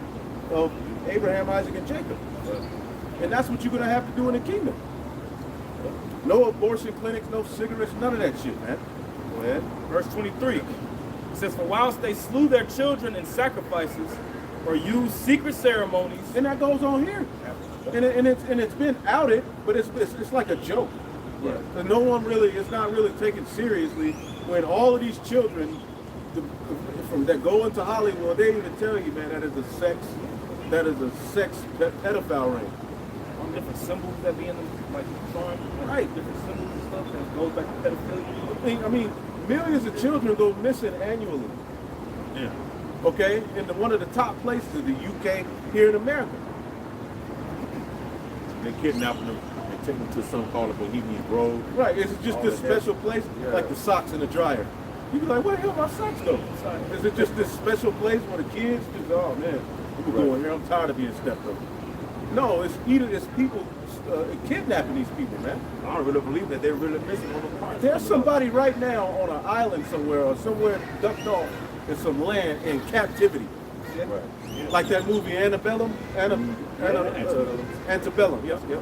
of Abraham, Isaac, and Jacob. And that's what you're gonna have to do in the kingdom. No abortion clinics, no cigarettes, none of that shit, man. Go ahead. Verse 23. It says, for whilst they slew their children in sacrifices, or use secret ceremonies. And that goes on here. And it's been outed, but it's like a joke. Yeah. And no one really, it's not really taken seriously when all of these children that go into Hollywood, they even tell you, man, that is a sex pedophile ring. On different symbols that be in them, like drawing, Right. different symbols and stuff that goes back to pedophilia. I mean, millions of children go missing annually. Yeah. Okay? And one of the top places is the UK here in America. They kidnap them and take them to some called a Bohemian Grove. Right, it's just All this of that. special place, Yeah. like the socks in the dryer. You be like, where the hell my socks go? Is it just this special place where the kids just, oh man, I'm going here, I'm tired of being stepped over. No, it's people kidnapping these people, man. I don't really believe that they're really missing one of the parts. There's somebody right now on an island somewhere or somewhere ducked off in some land in captivity. Right. Like that movie Antebellum? Antebellum, yep. Go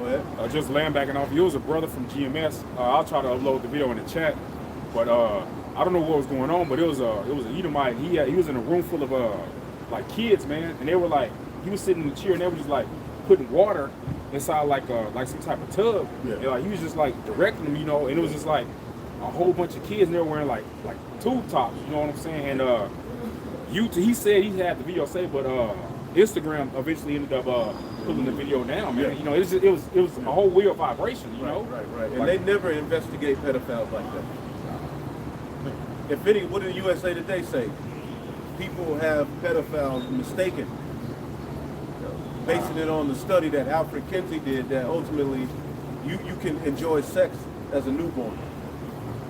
ahead. Just landbacking off you, it was a brother from GMS. I'll try to upload the video in the chat, but I don't know what was going on. But it was an Edomite. He was in a room full of like kids, man, and they were like, he was sitting in the chair and they were just like putting water inside like some type of tub. Yeah. And, like he was just like directing them, you know, and it was just like a whole bunch of kids and they were wearing like tube tops, you know what I'm saying? And he said he had the video saved, but Instagram eventually ended up pulling the video down, man. Yeah. You know, it was a whole weird vibration, you know. Right. And Like- they never investigate pedophiles like that. If any, what did USA Today say? People have pedophiles mistaken, basing it on the study that Alfred Kinsey did, that ultimately you can enjoy sex as a newborn.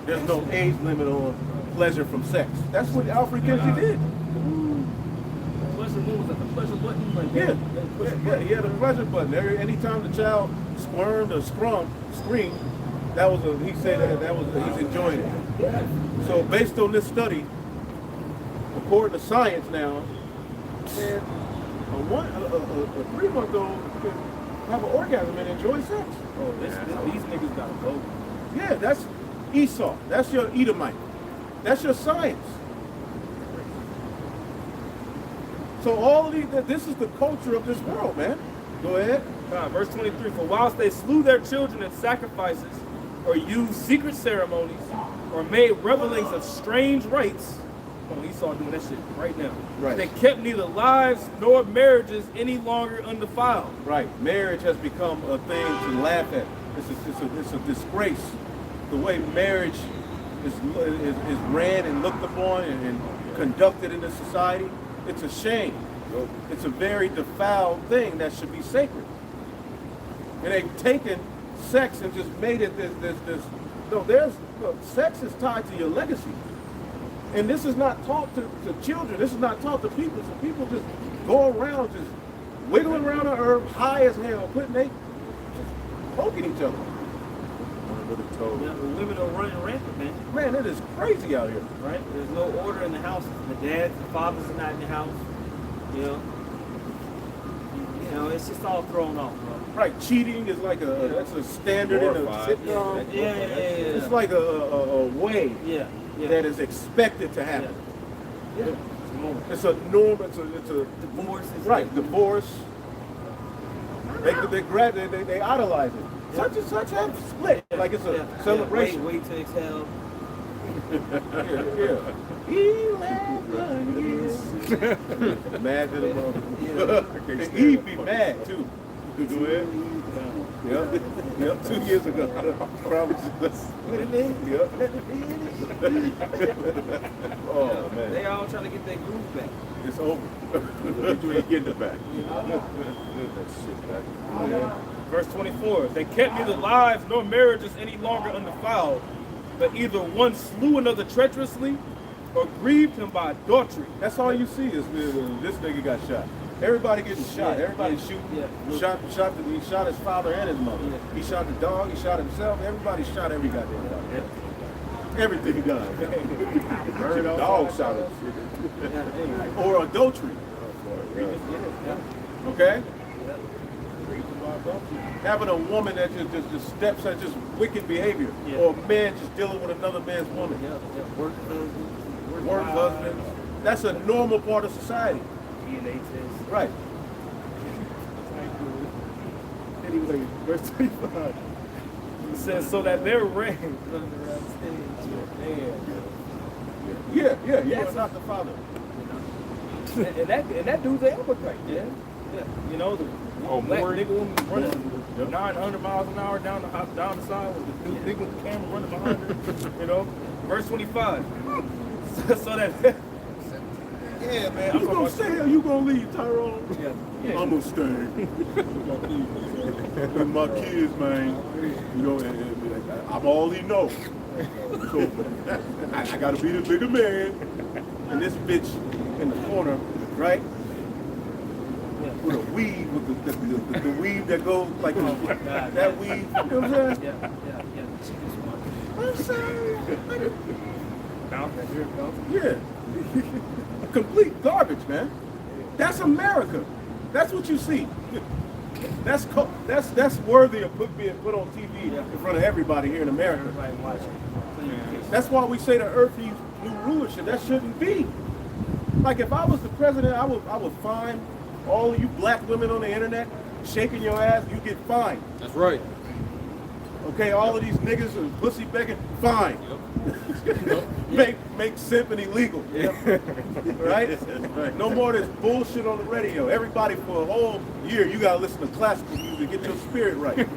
There's no age limit on pleasure from sex. That's what Alfred Kinsey did. Pleasure, what was that? The pleasure button? Like Yeah, that? he had a pleasure button. Anytime the child squirmed or screamed, he said he's enjoying it. So based on this study, according to science now, man, a 3-month-old can have an orgasm and enjoy sex. Oh, these niggas gotta go. Yeah, that's Esau. That's your Edomite. That's your science. So all of these, this is the culture of this world, man. Go ahead. Verse 23, for whilst they slew their children in sacrifices, or used secret ceremonies, or made revelings of strange rites, oh, Esau doing that shit right now. Right. They kept neither lives nor marriages any longer undefiled. Right. Marriage has become a thing to laugh at. It's a disgrace. The way marriage is ran and looked upon and conducted in this society, it's a shame. It's a very defiled thing that should be sacred. And they've taken sex and just made it this. No, sex is tied to your legacy. And this is not taught to children. This is not taught to people. So people just go around just wiggling around the herb, high as hell, just poking each other. Yeah, the women are running rampant, man. Man, it is crazy out here. Right? There's no order in the house. The dads, the fathers are not in the house. You know, it's just all thrown off, bro. Right, cheating is like that's a standard in a sitcom. Yeah. It's like a way Yeah. that is expected to happen. Yeah. It's a norm. It's a Divorce is right divorce. They idolize it. Such and such have split. Like it's a celebration. Wait to exhale. Yeah. 11 years. Mad to the mother. And Eve be mad too. Go ahead. Yep. 2 years ago. Promise. Yep. Oh man. They all trying to get their groove back. It's over. You ain't getting it back. Verse 24, they kept neither lives nor marriages any longer undefiled, but either one slew another treacherously or grieved him by adultery. That's all you see is this nigga got shot. Everybody getting shot. Everybody shooting. Yeah. He shot his father and his mother. Yeah. He shot the dog. He shot himself. Everybody shot every goddamn dog. Everything he done. Dog shot him. Or adultery. Okay? Having a woman that just steps at just wicked behavior. Yeah. Or a man just dealing with another man's woman. Work husband. Work husband. That's a normal part of society. DNA test. Right. Anyway, verse 25. It says, so that their reign. Yeah, you are not the father. And that dude's an hypocrite, yeah. You know, the black more. nigga woman running 900 miles an hour down the side with the dude nigga with the camera running behind her. You know, verse 25. So that. Yeah, man. You gonna stay or you gonna leave, Tyrone? Yeah. I'm gonna stay. And my kids, man, you know, I'm all he knows. So I gotta be the bigger man. And this bitch in the corner, right? With a weave, with the weave that goes like that weave. You know what I'm saying? Yeah. I'm saying. Bounce. Yeah. Complete garbage, man. That's America. That's what you see. That's worthy of being put on TV in front of everybody here in America. Everybody watching. That's why we say the earth needs new rulership. That shouldn't be. Like if I was the president, I would fine all of you black women on the internet shaking your ass. You get fined. That's right. Okay, all of these niggas and pussy begging, fine. Make simping illegal. Right? No more of this bullshit on the radio. Everybody for a whole year, you gotta listen to classical music, get your spirit right.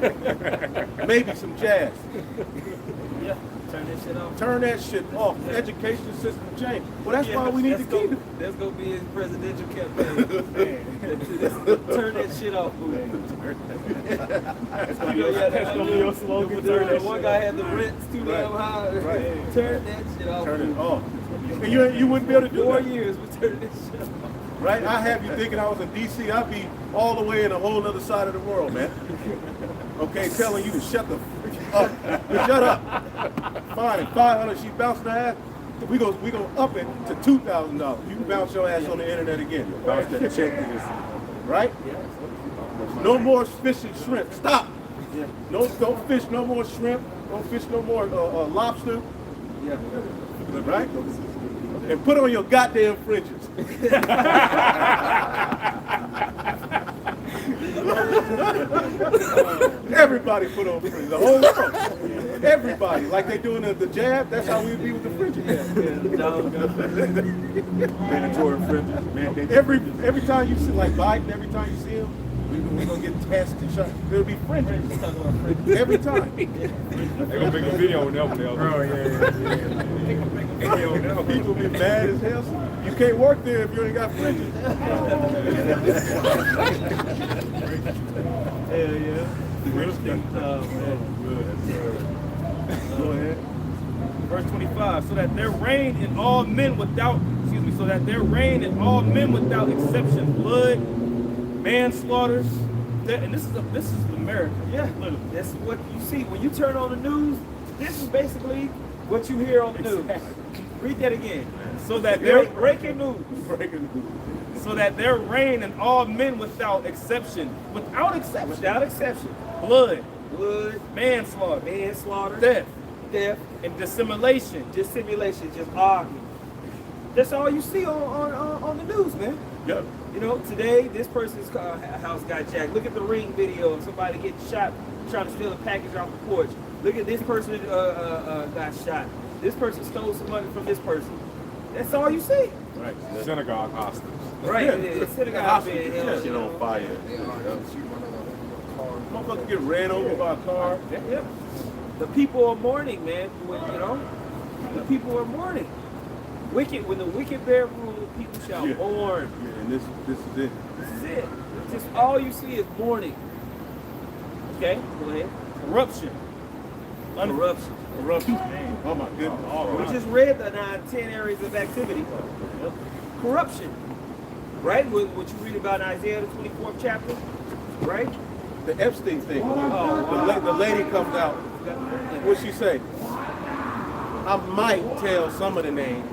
Maybe some jazz. Yeah. Turn that shit off. Turn that shit off. The education system change. Well, that's why we need to keep it. That's gonna be his presidential campaign. Turn that shit off, boo. That's gonna be your slogan. Turn that One shit guy off. had the rents too damn high. Right. Turn that shit off. Turn it off. And you wouldn't be able to do 4 that. years, we turn this shit off. Right? I have you thinking I was in DC, I'd be all the way in a whole other side of the world, man. Okay, telling you to shut the up. Shut up. Fine, 500, she bouncing her ass. We go up it to $2,000. You can bounce your ass on the internet again. Bounce that check to this. Right? No more fish and shrimp. Stop. No, don't fish no more shrimp. Don't fish no more lobster. Yeah. Right? And put on your goddamn fringes. Everybody put on fringes. The whole world. Everybody. Like they doing the jab, that's how we be with the fringes. Predatory fringes. Man, Every time you see, like Biden, every time you see him, we're going to get tested and shot. There'll be fringes. Every time. They're gonna make a video on that one. Oh yeah. People be mad as hell. You can't work there if you ain't got fringes. Hell yeah. Go ahead. Verse 25. So that there reign in all men without, so that there reign in all men without exception, blood, manslaughters, and this is America. Yeah, literally. that's what you see. When you turn on the news, this is basically what you hear on the news. Read that again. So that there Breaking news. Breaking news. so that there reign in all men without exception, Without exception. blood, Manslaughter. theft, and dissimulation. Dissimulation, just arguing. That's all you see on the news, man. Yep. You know, today this person's house got jacked. Look at the Ring video of somebody getting shot trying to steal a package off the porch. Look at this person got shot. This person stole some money from this person. That's all you see. Right. Synagogue hostage. Right. Yeah. Synagogue being held, Shit on fire. Motherfucker get ran over by a car. Yep. The people are mourning, man. You know, the people are mourning. When the wicked bear rule, people shall mourn. Yeah, and this is it. This is it. It's just all you see is mourning. Okay, go ahead. Corruption. Corruption. Oh my goodness. We just read the 10 areas of activity. Corruption. Right? What you read about in Isaiah, the 24th chapter. Right? The Epstein thing. The lady comes out. What'd she say? I might tell some of the names.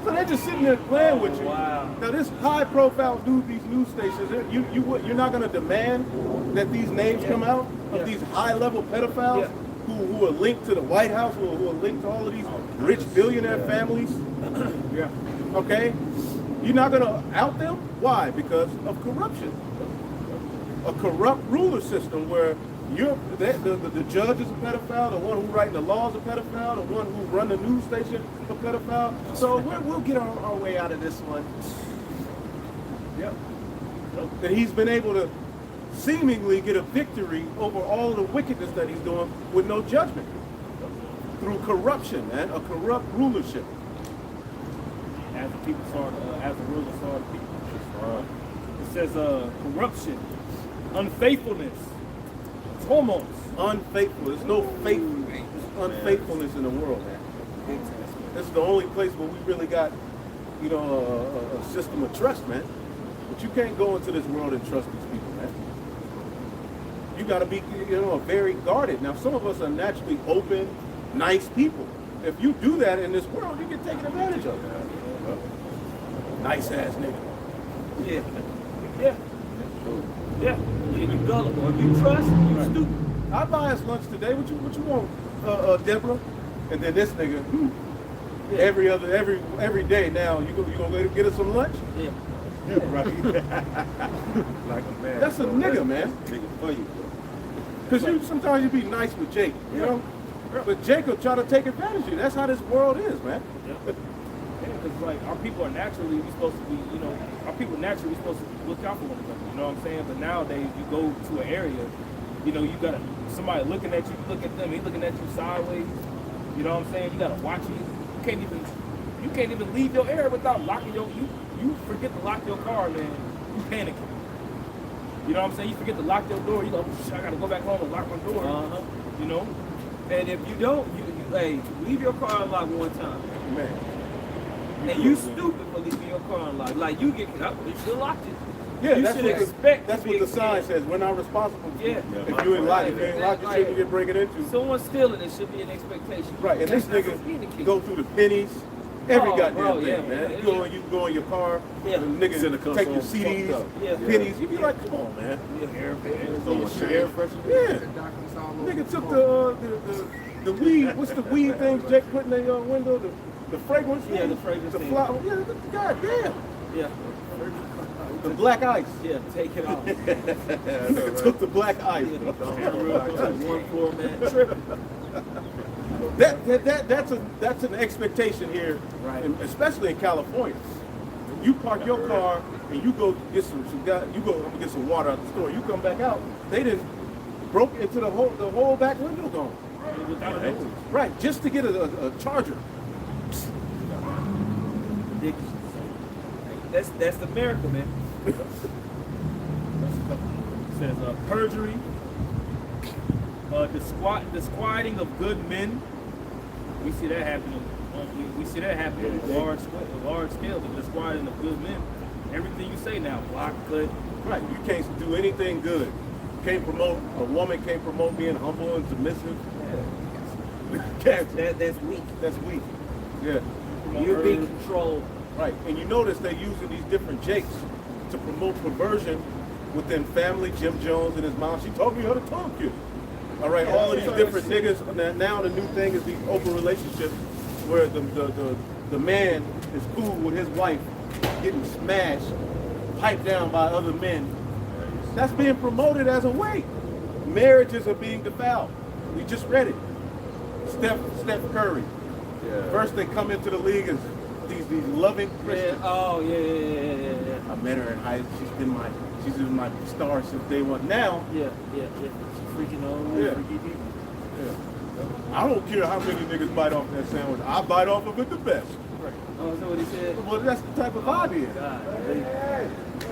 So they're just sitting there playing with you. Wow. Now this high-profile dude, these news stations, you're not going to demand that these names come out of these high-level pedophiles who are linked to the White House, who are linked to all of these rich billionaire families. Yeah. Okay, You're not going to out them? Why? Because of corruption. A corrupt ruler system where the judge is a pedophile, the one who writing the laws is a pedophile, the one who run the news station is a pedophile. So we'll get our way out of this one. Yep. And he's been able to seemingly get a victory over all the wickedness that he's doing with no judgment. Through corruption, man, a corrupt rulership. As the people saw, as the rulers saw the people. It says corruption, unfaithfulness, tumults. Unfaithful. There's no unfaithfulness in the world, man. This is the only place where we really got, a system of trust, man. But you can't go into this world and trust these people, man. You got to be, very guarded. Now, some of us are naturally open, nice people. If you do that in this world, you get taken advantage of. Nice ass nigga. Yeah. Yeah. Yeah. If you gullible, if you trust, you stupid. I buy us lunch today. What you want, Deborah? And then this nigga, Yeah. every day now, you gonna go get us some lunch? Yeah. Right. Like a man. That's a nigga, man. Nigga for you, bro. Because sometimes you be nice with Jake, you know? But Jake will try to take advantage of you. That's how this world is, man. Because like our people are naturally supposed to be, our people naturally supposed to look out for one another. You know what I'm saying? But nowadays, you go to an area, you got somebody looking at you, you look at them, he looking at you sideways. You know what I'm saying? You gotta watch it. You can't even leave your area without locking you forget to lock your car, man. You panicking. You know what I'm saying? You forget to lock your door. You go, I gotta go back home and lock my door. And if you don't, you leave your car unlocked one time. Man. And you stupid for leaving your car unlocked. Like you get up, you should lock it. Yeah, you that's should what expect. that's what the sign says. We're not responsible. Yeah. If you ain't locked, you shouldn't get breaking into. Someone stealing it should be an expectation. Right, and this nigga go through the pennies, every goddamn thing, man. You go in your car, and niggas take your CDs, pennies. You be like, come on, man. Air freshener. Yeah. Nigga took the weed. What's the weed things Jake put in the window? The fragrance. Yeah, the fragrance. The flower. Yeah, goddamn. Yeah. The black ice. Yeah, take it off. Nigga took the black ice. One floor, man. Tripping. That's an expectation here, Right. Especially in California. You park your car and you go get some you go get some water out the store. You come back out, they didn't broke into the whole back window gone. Right, just to get a charger. That's America, man. It says perjury, disquieting of good men. We see that happening. We see that happening on a large scale. The disquieting of good men. Everything you say now, block, cut. Right, you can't do anything good. A woman can't promote being humble and submissive. That's weak. That's weak. Yeah. You're being controlled. Right, and you notice they're using these different Jakes to promote perversion within family. Jim Jones and his mom, she taught me how to talk you. All right, all of these different niggas. Now the new thing is these open relationships where the man is cool with his wife getting smashed, piped down by other men. That's being promoted as a way. Marriages are being defiled. We just read it. Steph Curry. Yeah. First they come into the league as these loving Christians. Yeah. I met her in high school. She's been my star since day one. Now, Yeah. She's freaking on Yeah. freaky people. I don't care how many niggas bite off that sandwich. I bite off of it the best. Oh, is that what he said? Well, that's the type of vibe he is. God.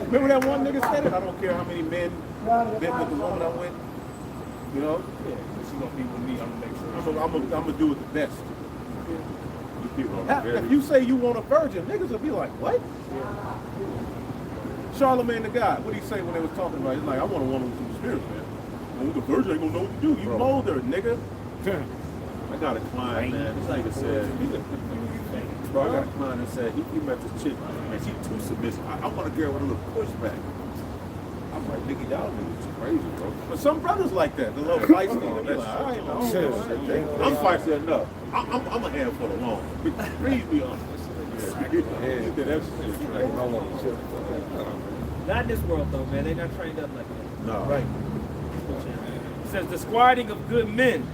Remember that one nigga said it? I don't care how many men been with the woman I'm with. You know? Yeah, she's gonna be with me. I'm gonna make sure. I'm gonna do it the best. You people are very. If you say you want a virgin, niggas will be like, what? Charlemagne the God, what did he say when they was talking about it? He's like, I want a woman with some spirit, man. Well, the virgin ain't gonna know what to do. You mold her, nigga. I got a client, man. This nigga said, bro, I got a client that said he met this chick, man. She too submissive. I want a girl with a little pushback. I'm like, nigga, y'all niggas crazy, bro. But some brothers like that, the little feisty. They be like, all right, I'm feisty enough. I'm a handful alone. Please be honest. You did everything. Like, no one should. Not in this world though, man. They're not trained up like that. No. Right. It says disquieting of good men,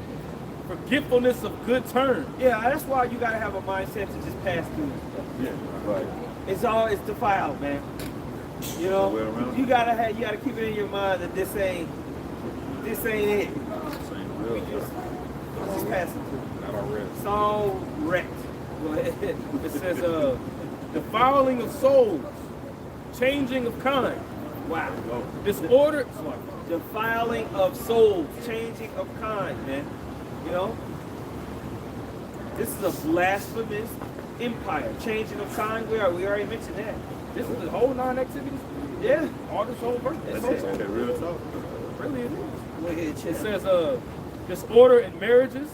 forgetfulness of good turn. Yeah, that's why you gotta have a mindset to just pass through. Yeah. Right. It's defiled, man. You No way know, around you gotta keep it in your mind that this ain't it. Same We real. just passing through. Not already. It's all wrecked. Go ahead. It says defiling of souls, changing of kind, Wow. disorder. Defiling of souls, changing of kind, man. You know? This is a blasphemous empire. Changing of kind, we already mentioned that. This is the whole 9 activities. Yeah. All this whole verse. That's This it. whole- That real talk. Really it is. Go ahead, It check. says disorder in marriages,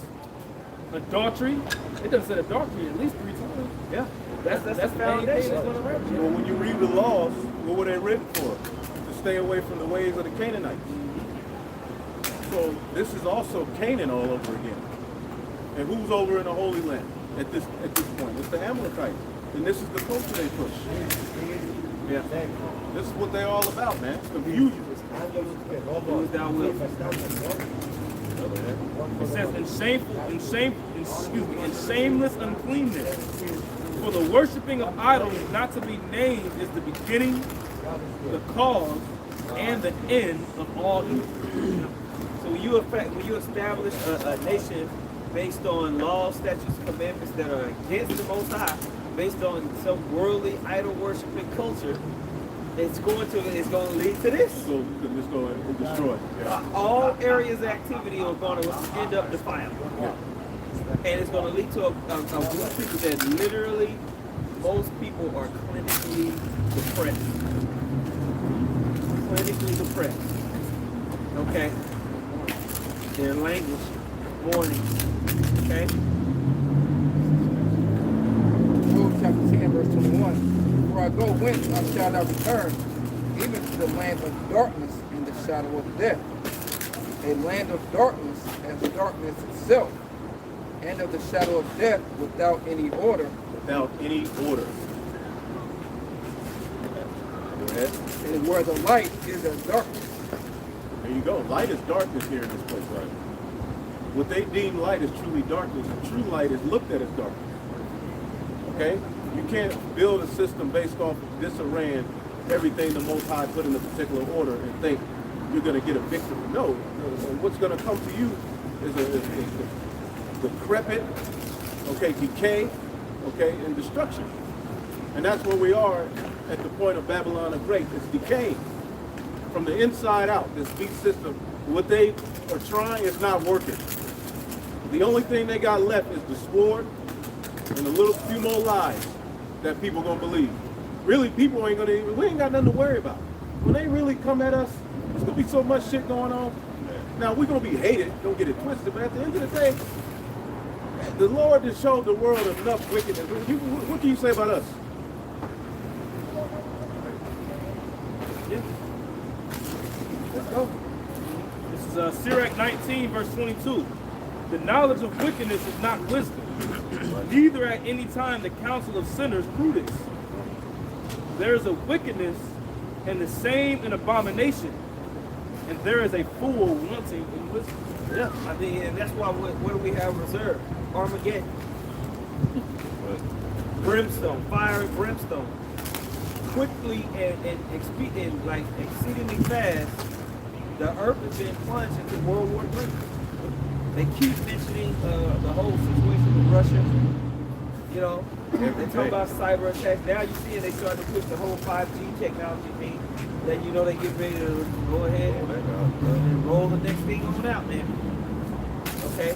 adultery. It doesn't say adultery at least 3 times. Yeah. That's the main thing foundation. that's gonna wrap you. Well, when you read the laws, what were they written for? To stay away from the ways of the Canaanites. So this is also Canaan all over again. And who's over in the Holy Land at this point? It's the Amalekites. And this is the culture they push. Yeah. This is what they're all about, man. It's confusion. Do as thou wilt. It says in shameless uncleanness. For the worshiping of idols not to be named is the beginning, the cause, and the end of all evil. So when you establish a nation based on laws, statutes, commandments that are against the Most High, based on some worldly idol worshiping culture, it's going to lead to this. So let's go and destroy. Yeah. All areas of activity are going to end up defiled. And it's going to lead to a group of people that literally, most people are clinically depressed. Clinically depressed. Okay? Their language, mourning. Okay? Job chapter 10, verse 21. For I go whence I shall not return, even to the land of darkness and the shadow of death. A land of darkness as darkness itself, and of the shadow of death without any order. Without any order. Go ahead. And where the light is as darkness. There you go. Light is darkness here in this place, right? What they deem light is truly darkness, and true light is looked at as darkness. Okay? You can't build a system based off of disarraying everything the Most High put in a particular order and think you're going to get a victory. No. What's going to come to you is decrepit, okay, decay, okay, and destruction. And that's where we are at the point of Babylon the Great. It's decaying from the inside out. This beast system, what they are trying is not working. The only thing they got left is the sword and a little few more lies that people gonna believe. Really, people ain't gonna even, we ain't got nothing to worry about. When they really come at us, there's gonna be so much shit going on. Now, we're gonna be hated, don't get it twisted, but at the end of the day, the Lord has showed the world enough wickedness. What can you say about us? Yeah. Let's go. This is Sirach 19, verse 22. The knowledge of wickedness is not wisdom, neither at any time the counsel of sinners prudence. There is a wickedness and the same an abomination, and there is a fool wanting in wisdom. Yeah, I mean, and that's why what do we have reserved? Armageddon. Brimstone, fire and brimstone. Quickly and like exceedingly fast, the earth has been plunged into World War III. They keep mentioning the whole situation with Russia. You know, they talk about cyber attacks. Now you see it, they starting to push the whole 5G technology thing. That you know they get ready to go ahead and roll the next thing on out, man. Okay?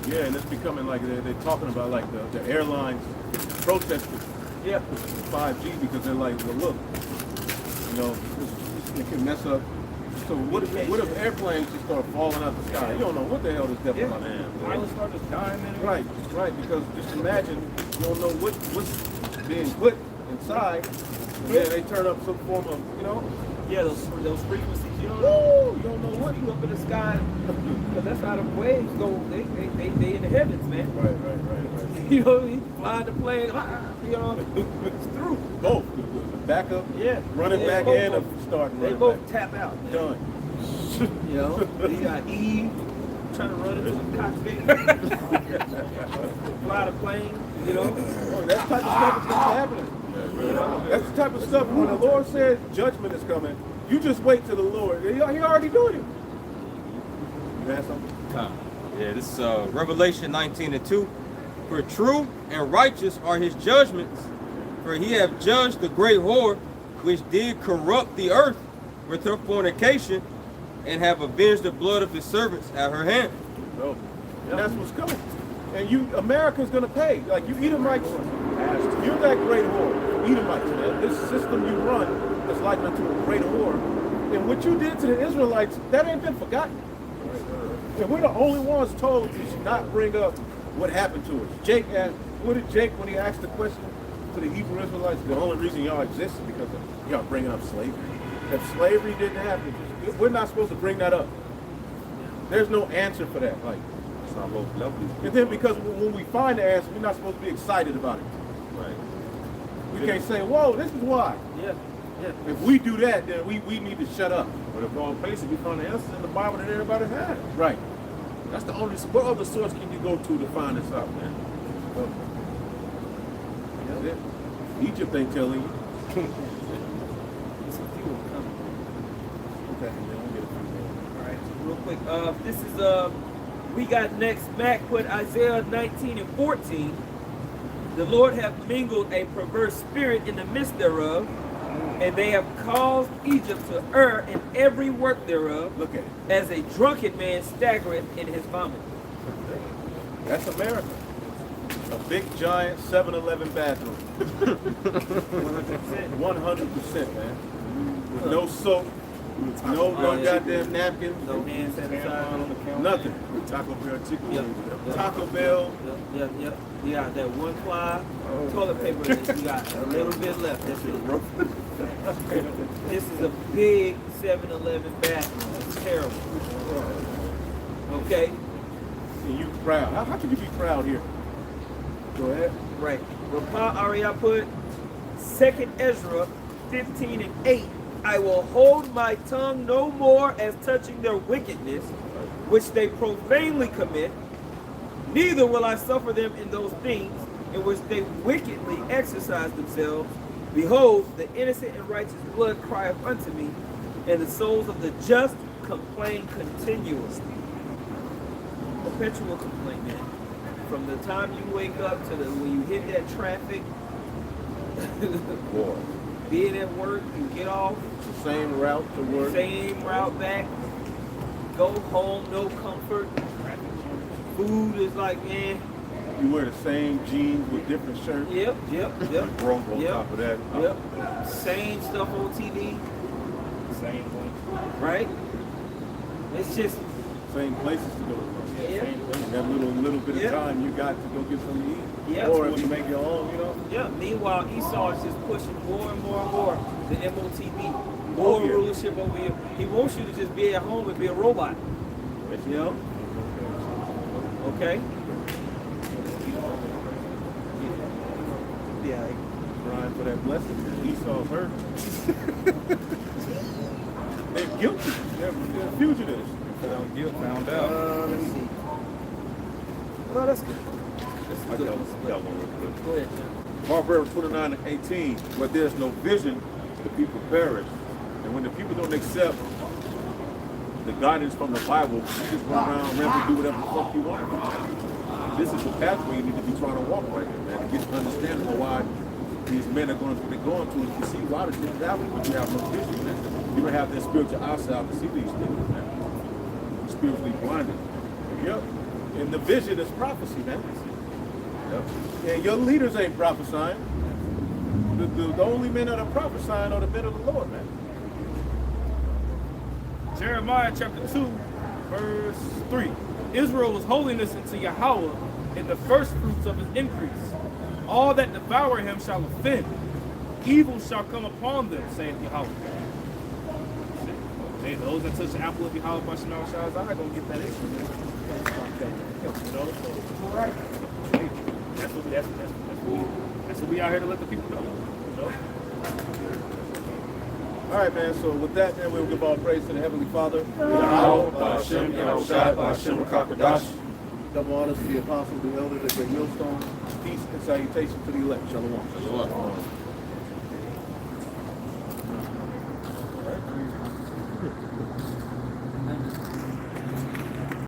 Yeah, and it's becoming like they're talking about like the airlines protesting Yeah. 5G because they're like, well, look, you know, it can mess up. So what if airplanes just start falling out the sky? You don't know what the hell this devil about. Pilots start just dying, man. Right, because just imagine you don't know what's being put inside, Yeah, they turn up some form of, you know. Yeah, those frequencies. You don't know what you up in the sky, because that's how the waves go. They in the heavens, man. Right. You know, he flying the plane. You know, it's through. Both. Back up, Yeah. running back both and of starting They running both back. tap out. Man. Done. You know, you got Eve trying to run into the cockpit, fly the plane. You know, Oh, that type of stuff is not happening. That's the type of stuff when the Lord says judgment is coming, you just wait till the Lord. He already doing it. You have something? Yeah, this is Revelation 19:2. For true and righteous are his judgments, for he hath judged the great whore, which did corrupt the earth with her fornication, and have avenged the blood of his servants at her hand. No. And that's what's coming. And America's gonna pay. Like you Edomites, you're that great whore. Edomites, man. This system you run is like unto a great whore. And what you did to the Israelites, that ain't been forgotten. And we're the only ones told to not bring up what happened to us. Jake asked, what did Jake, when he asked the question to the Hebrew Israelites, the only reason y'all exist is because of y'all bringing up slavery. If slavery didn't happen, we're not supposed to bring that up. There's no answer for that. Like, It's not low level. and then because when we find the answer, we're not supposed to be excited about it. Right. We can't say, whoa, this is why. yeah. If we do that, then we need to shut up. But if all places we find the answers in the Bible that everybody has. Right. That's the only. What other source can you go to find this out, man? That's it. Egypt ain't telling you. There's a few coming. Okay. All right, real quick. This is we got next. Mac put Isaiah 19:14. The Lord hath mingled a perverse spirit in the midst thereof, and they have caused Egypt to err in every work thereof, Look at it. as a drunken man staggereth in his vomit. That's America. A big giant 7-Eleven bathroom. 100%, man. With no soap, no goddamn napkins, No hand sanitizer. nothing. Taco Bell chicken Yep. wings. Taco Bell. Yep. You got that one ply toilet paper, and you got a little bit left. That's it. This is a big 7-Eleven bathroom. It's terrible. Okay? And you proud. How can you be proud here? Go ahead. Right. Rapa Arya put 2nd Ezra 15:8. I will hold my tongue no more as touching their wickedness, which they profanely commit, neither will I suffer them in those things in which they wickedly exercise themselves. Behold, the innocent and righteous blood crieth unto me, and the souls of the just complain continuously. Perpetual complaint, man. From the time you wake up to when you hit that traffic, Boy. being at work, you get off, The same route to work. same route back, go home, no comfort. Food is like, man, You wear the same jeans with different shirts. yep. Broke on Yep. top of that. Yep. Same stuff on TV, Same one. right? It's just, Same places to go. yeah. And that little bit of Yeah. time you got to go get something to eat. Yeah. Or if you make your own, you know. Yeah, meanwhile, Esau is just pushing more and more the MOTB, more yeah. rulership over you. He wants you to just be at home and be a robot. You know? Okay? Yeah. Crying for that blessing. Esau's hurt. They're guilty. They're fugitives. Found guilt, found out. Let's see. Oh, that's good. I got one real quick. Go ahead, John. Proverbs 29:18. Where there's no vision, the people perish. And when the people don't accept the guidance from the Bible, you just run around, ramble, do whatever the fuck you want. And this is the pathway you need to be trying to walk right here, man. To get understanding of why these men are going to be going to. And you see a lot of things happen, but you have no vision, man. You don't have that spiritual eyesight to see these things, man. You're spiritually blinded. Yep. And the vision is prophecy, man. Yep. And your leaders ain't prophesying. The only men that are prophesying are the men of the Lord, man. Jeremiah chapter 2, verse 3. Israel was holiness unto Yahweh in the first fruits of his increase. All that devour him shall offend. evil shall come upon them, saith Yahweh. Hey, those that touch the apple of Yahweh by Shemel Shah's eye gonna get that issue. You know, so, Right. hey, that's what we out here to let the people know. You know? All right, man. So with that, man, we'll give all praise to the Heavenly Father. Yahweh, Ba'Shem, Yahushai, Ba'Shem, Kakadash. Double honors to the apostles, the elders, the great millstone. Peace and salutation to the elect. Shalom. Shalom.